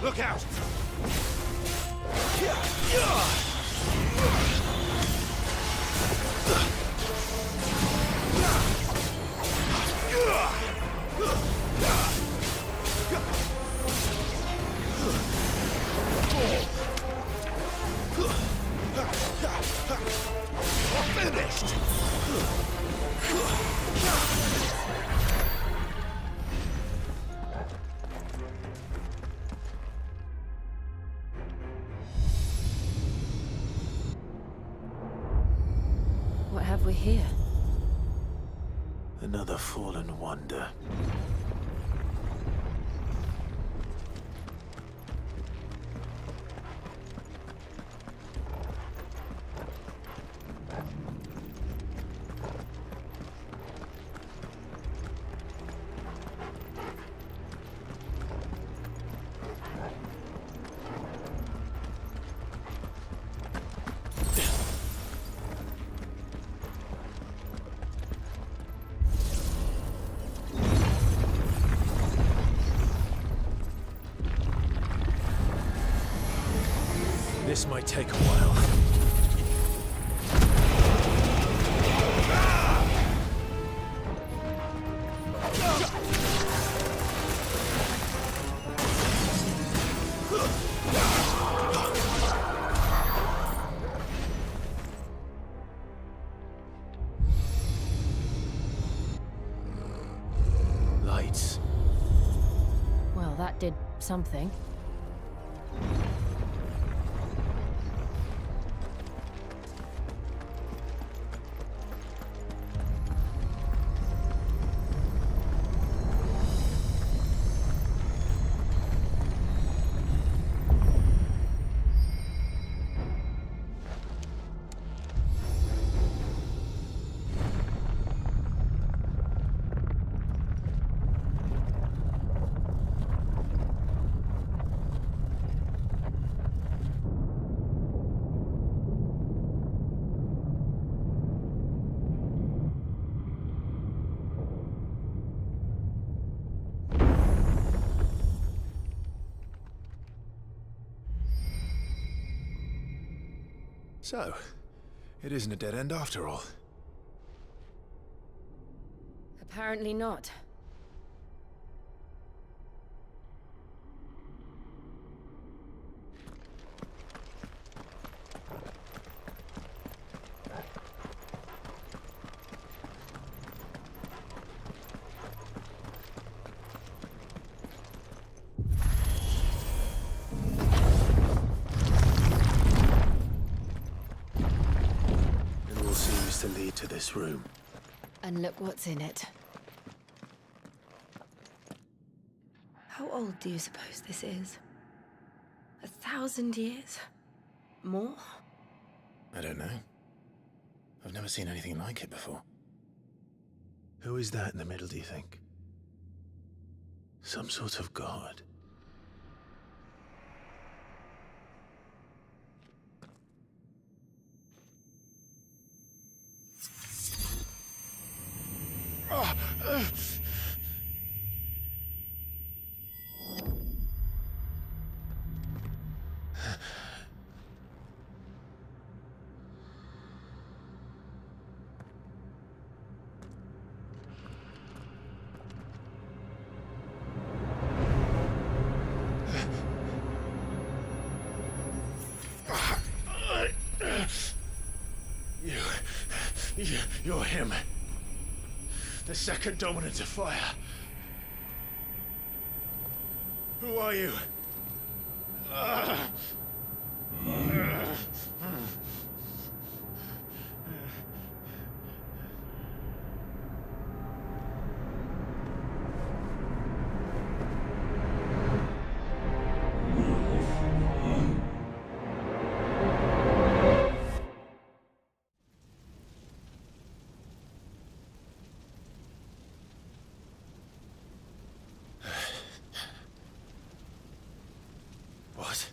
Look out! Finished! What have we here? Another fallen wonder. This might take a while. Lights. Well, that did something. So, it isn't a dead end after all. Apparently not. To lead to this room. And look what's in it. How old do you suppose this is? 1,000 years? More? I don't know. I've never seen anything like it before. Who is that in the middle, do you think? Some sort of god? You're him. The second dominant of fire. Who are you? What?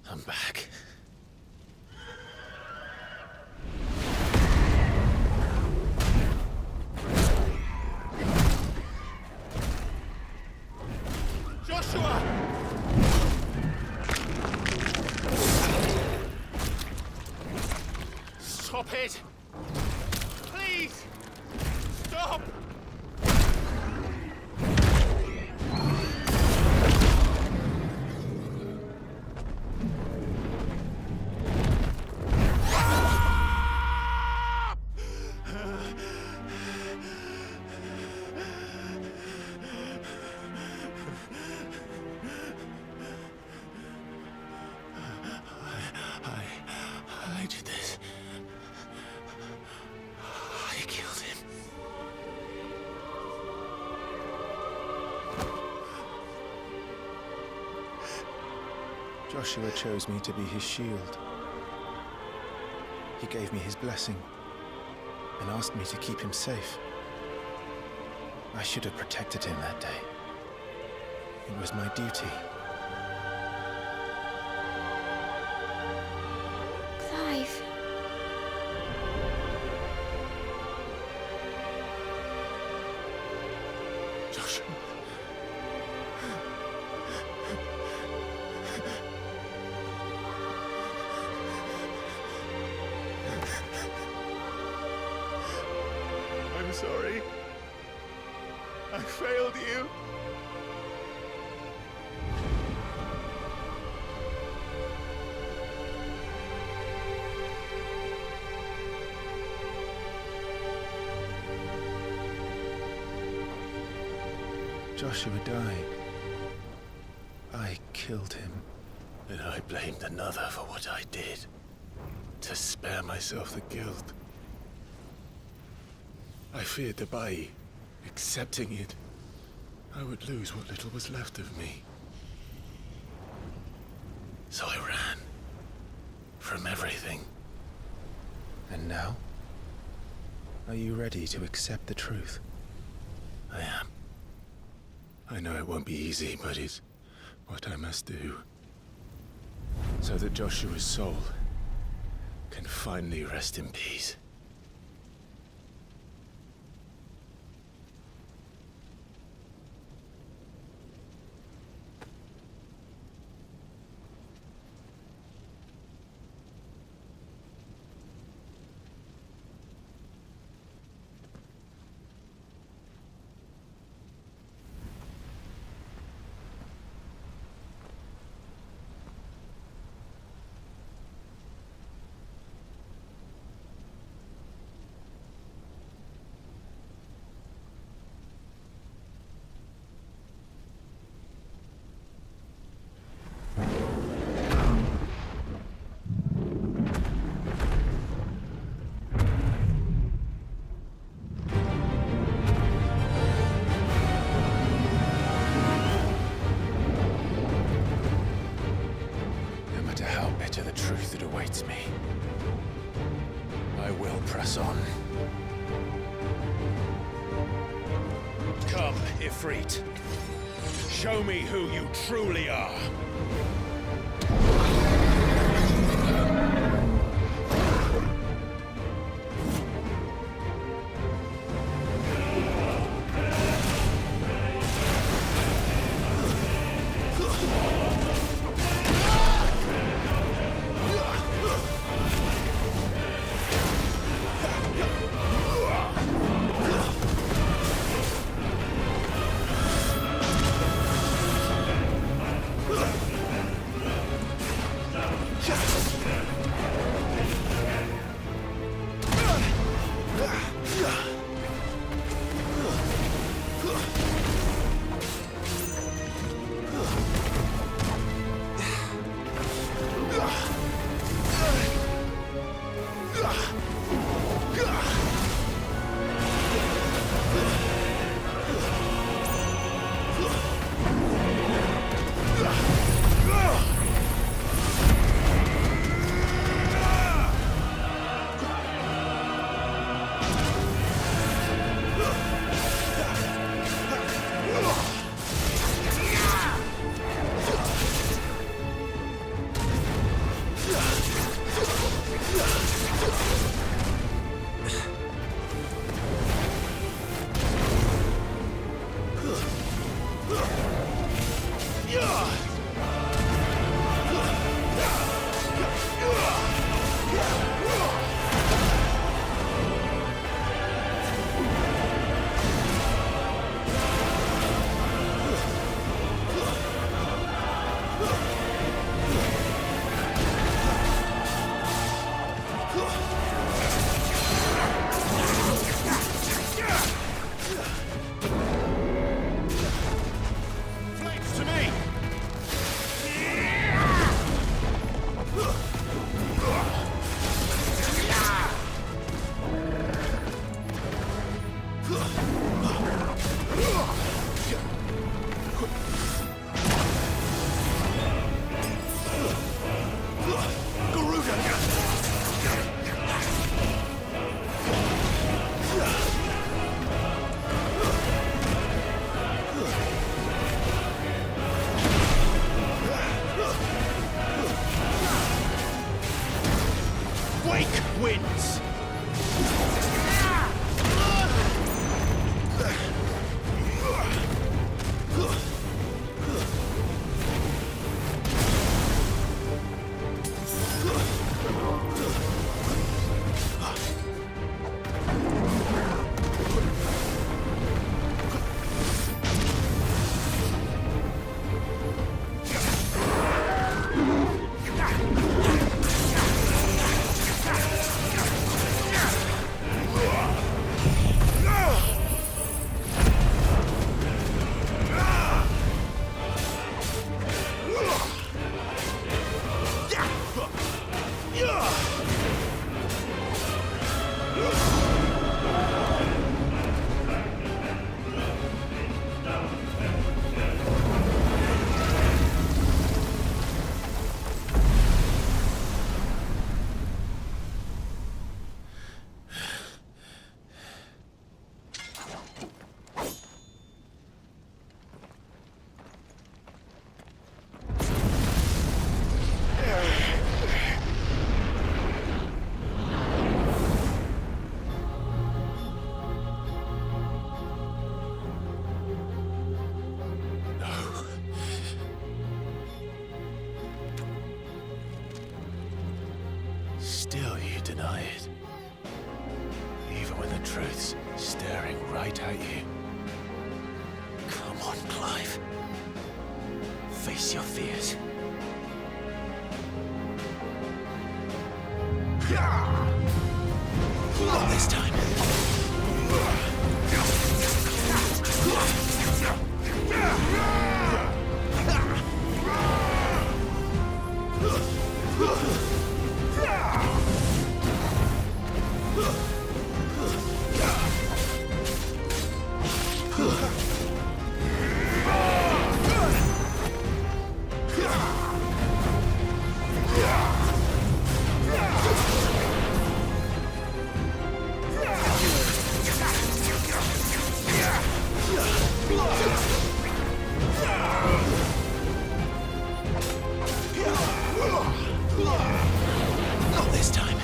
I'm back. Joshua! Stop it! Please! Stop! I did this. I killed him. Joshua chose me to be his shield. He gave me his blessing and asked me to keep him safe. I should have protected him that day. It was my duty. sorry. I failed you. Joshua died. I killed him. And I blamed another for what I did. To spare myself the guilt. I feared that by accepting it, I would lose what little was left of me. So I ran. From everything. And now? Are you ready to accept the truth? I am. I know it won't be easy, but it's what I must do. So that Joshua's soul can finally rest in peace. The truth that awaits me. I will press on. Come, Ifrit. Show me who you truly are. deny it. Even when the truth's staring right at you. Come on, Clive. Face your fears. Not this time. Not this time.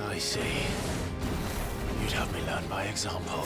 I see. You'd have me learn by example.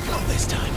Not this time.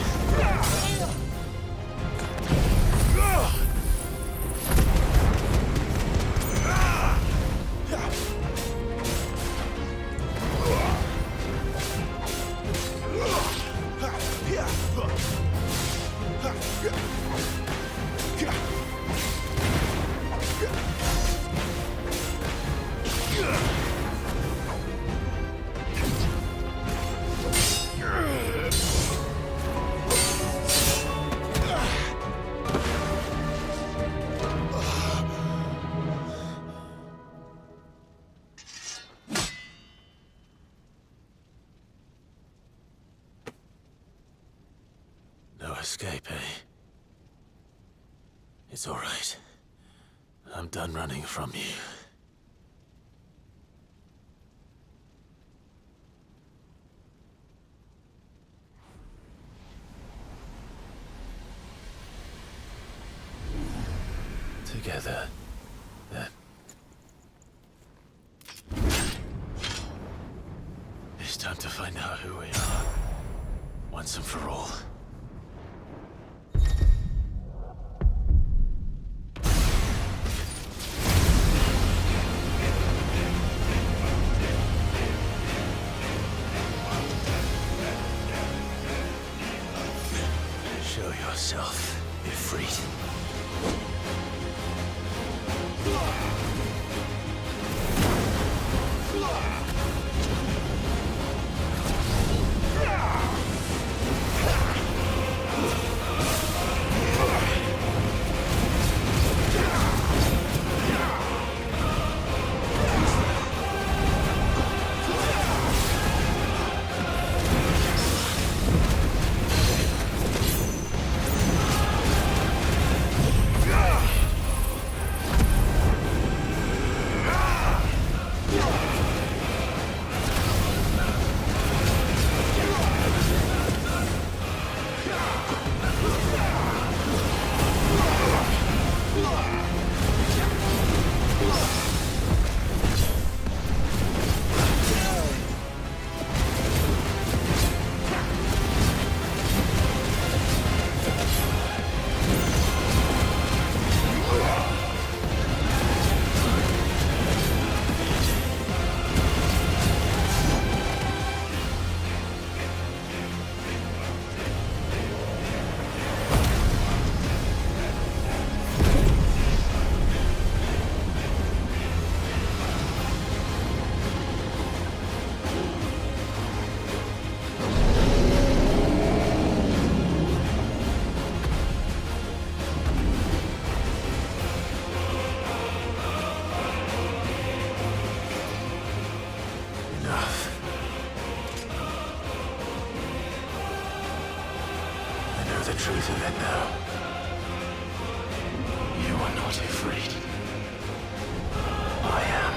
escape, eh? It's all right. I'm done running from you. Together, then. It's time to find out who we are, once and for all. Show yourself, Ifrit. The truth of it now. You are not afraid. I am.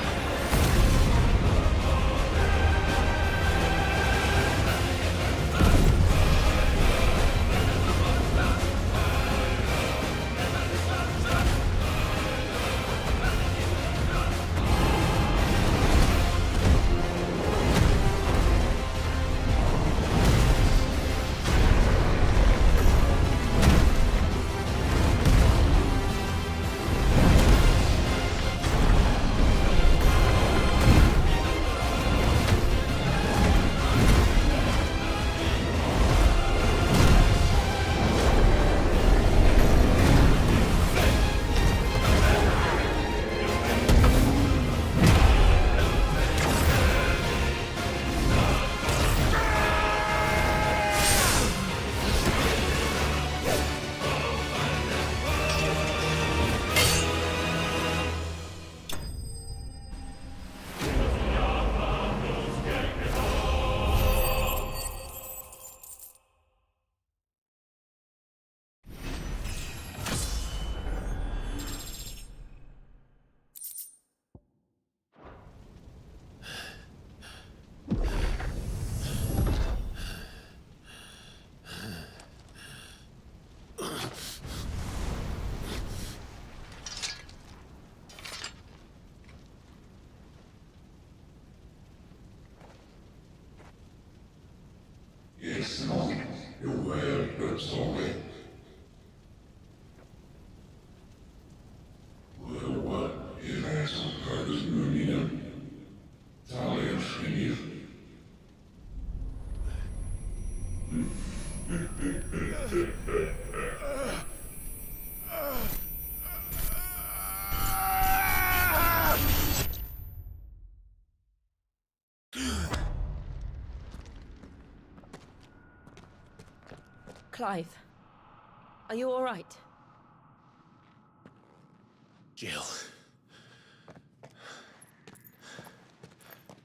Yes, no, you will, but sorry. Well, what if asshole cards moving Talia Shinir? Clive, are you all right? Jill.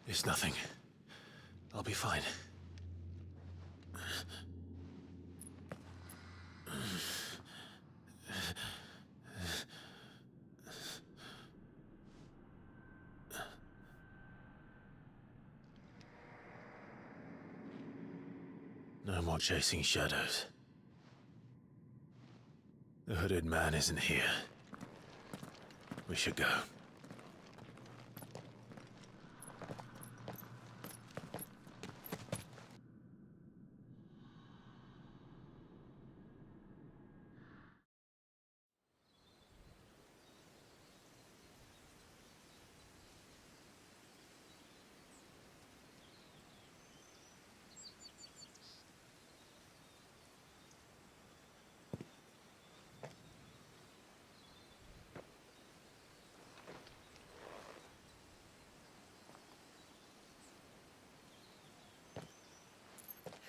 It's nothing. I'll be fine. No more chasing shadows. The hooded man isn't here. We should go.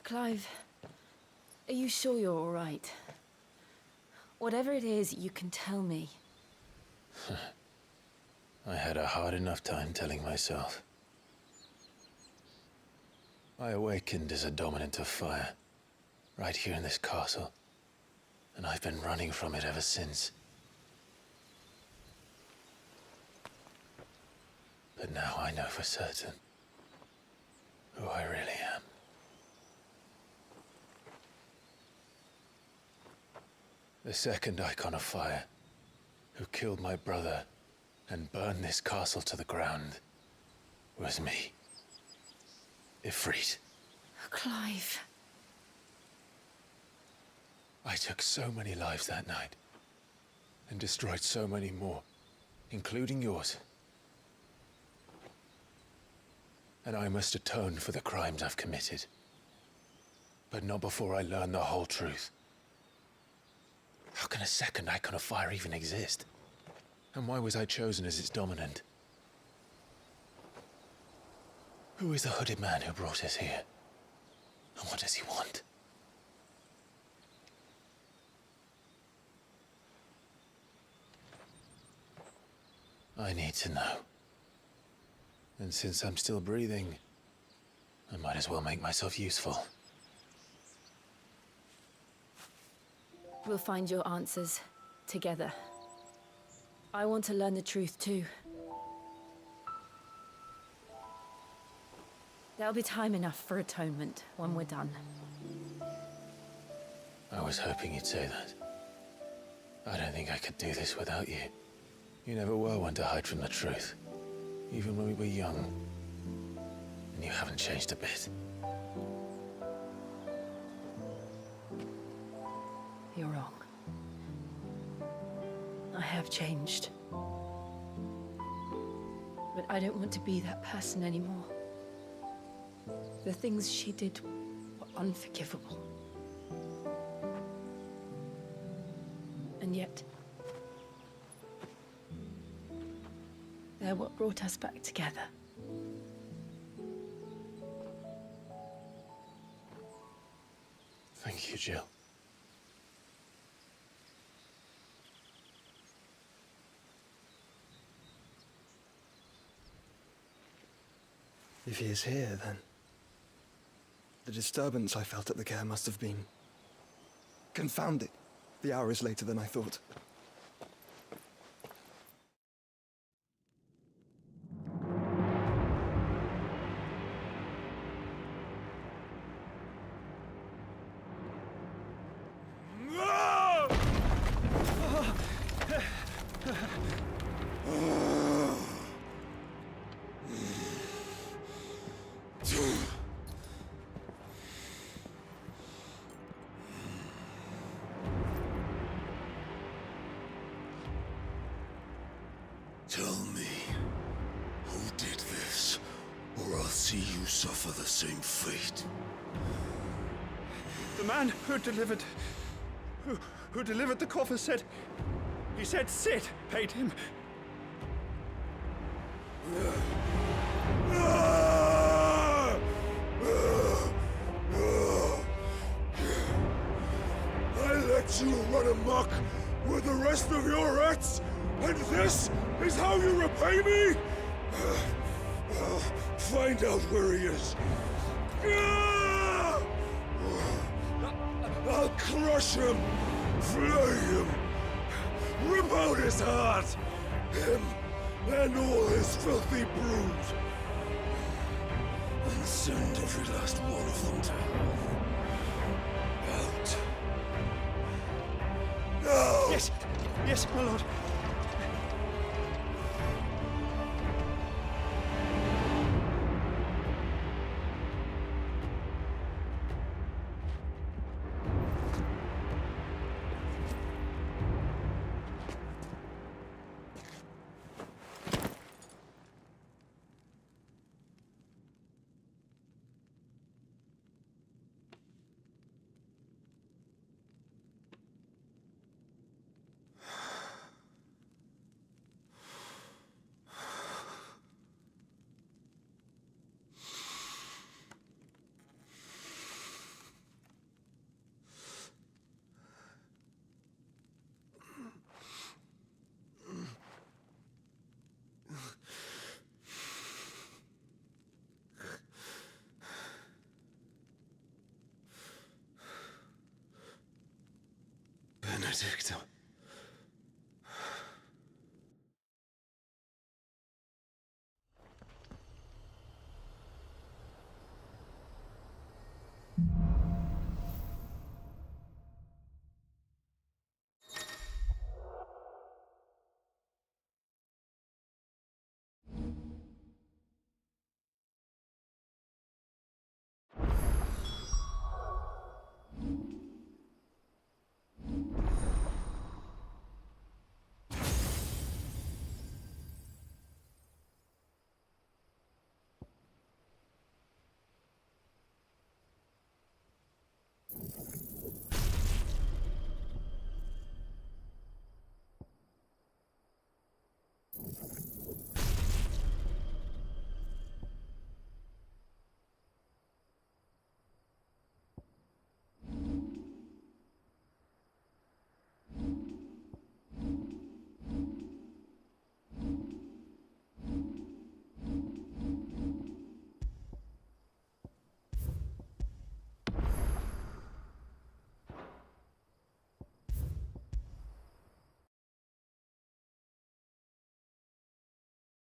Clive, are you sure you're all right? Whatever it is, you can tell me. I had a hard enough time telling myself. I awakened as a dominant of fire, right here in this castle, and I've been running from it ever since. But now I know for certain who I really am. The second icon of fire, who killed my brother and burned this castle to the ground, was me. Ifrit. Clive. I took so many lives that night, and destroyed so many more, including yours. And I must atone for the crimes I've committed. But not before I learn the whole truth. How can a second icon of fire even exist? And why was I chosen as its dominant? Who is the hooded man who brought us here? And what does he want? I need to know. And since I'm still breathing, I might as well make myself useful. We'll find your answers together. I want to learn the truth too. There'll be time enough for atonement when we're done. I was hoping you'd say that. I don't think I could do this without you. You never were one to hide from the truth, even when we were young. And you haven't changed a bit. You're wrong. I have changed. But I don't want to be that person anymore. The things she did were unforgivable. And yet, they're what brought us back together. Thank you, Jill. If he is here, then the disturbance I felt at the care must have been confounded. The hour is later than I thought. Tell me, who did this, or I'll see you suffer the same fate. The man who delivered the coffer said, he said Sid paid him. I let you run amok with the rest of your rats, and this is how you repay me? Find out where he is. I'll crush him, flay him, rip out his heart, him and all his filthy brood, and send every last one of them to hell. Yes, yes, my lord. Benedicto.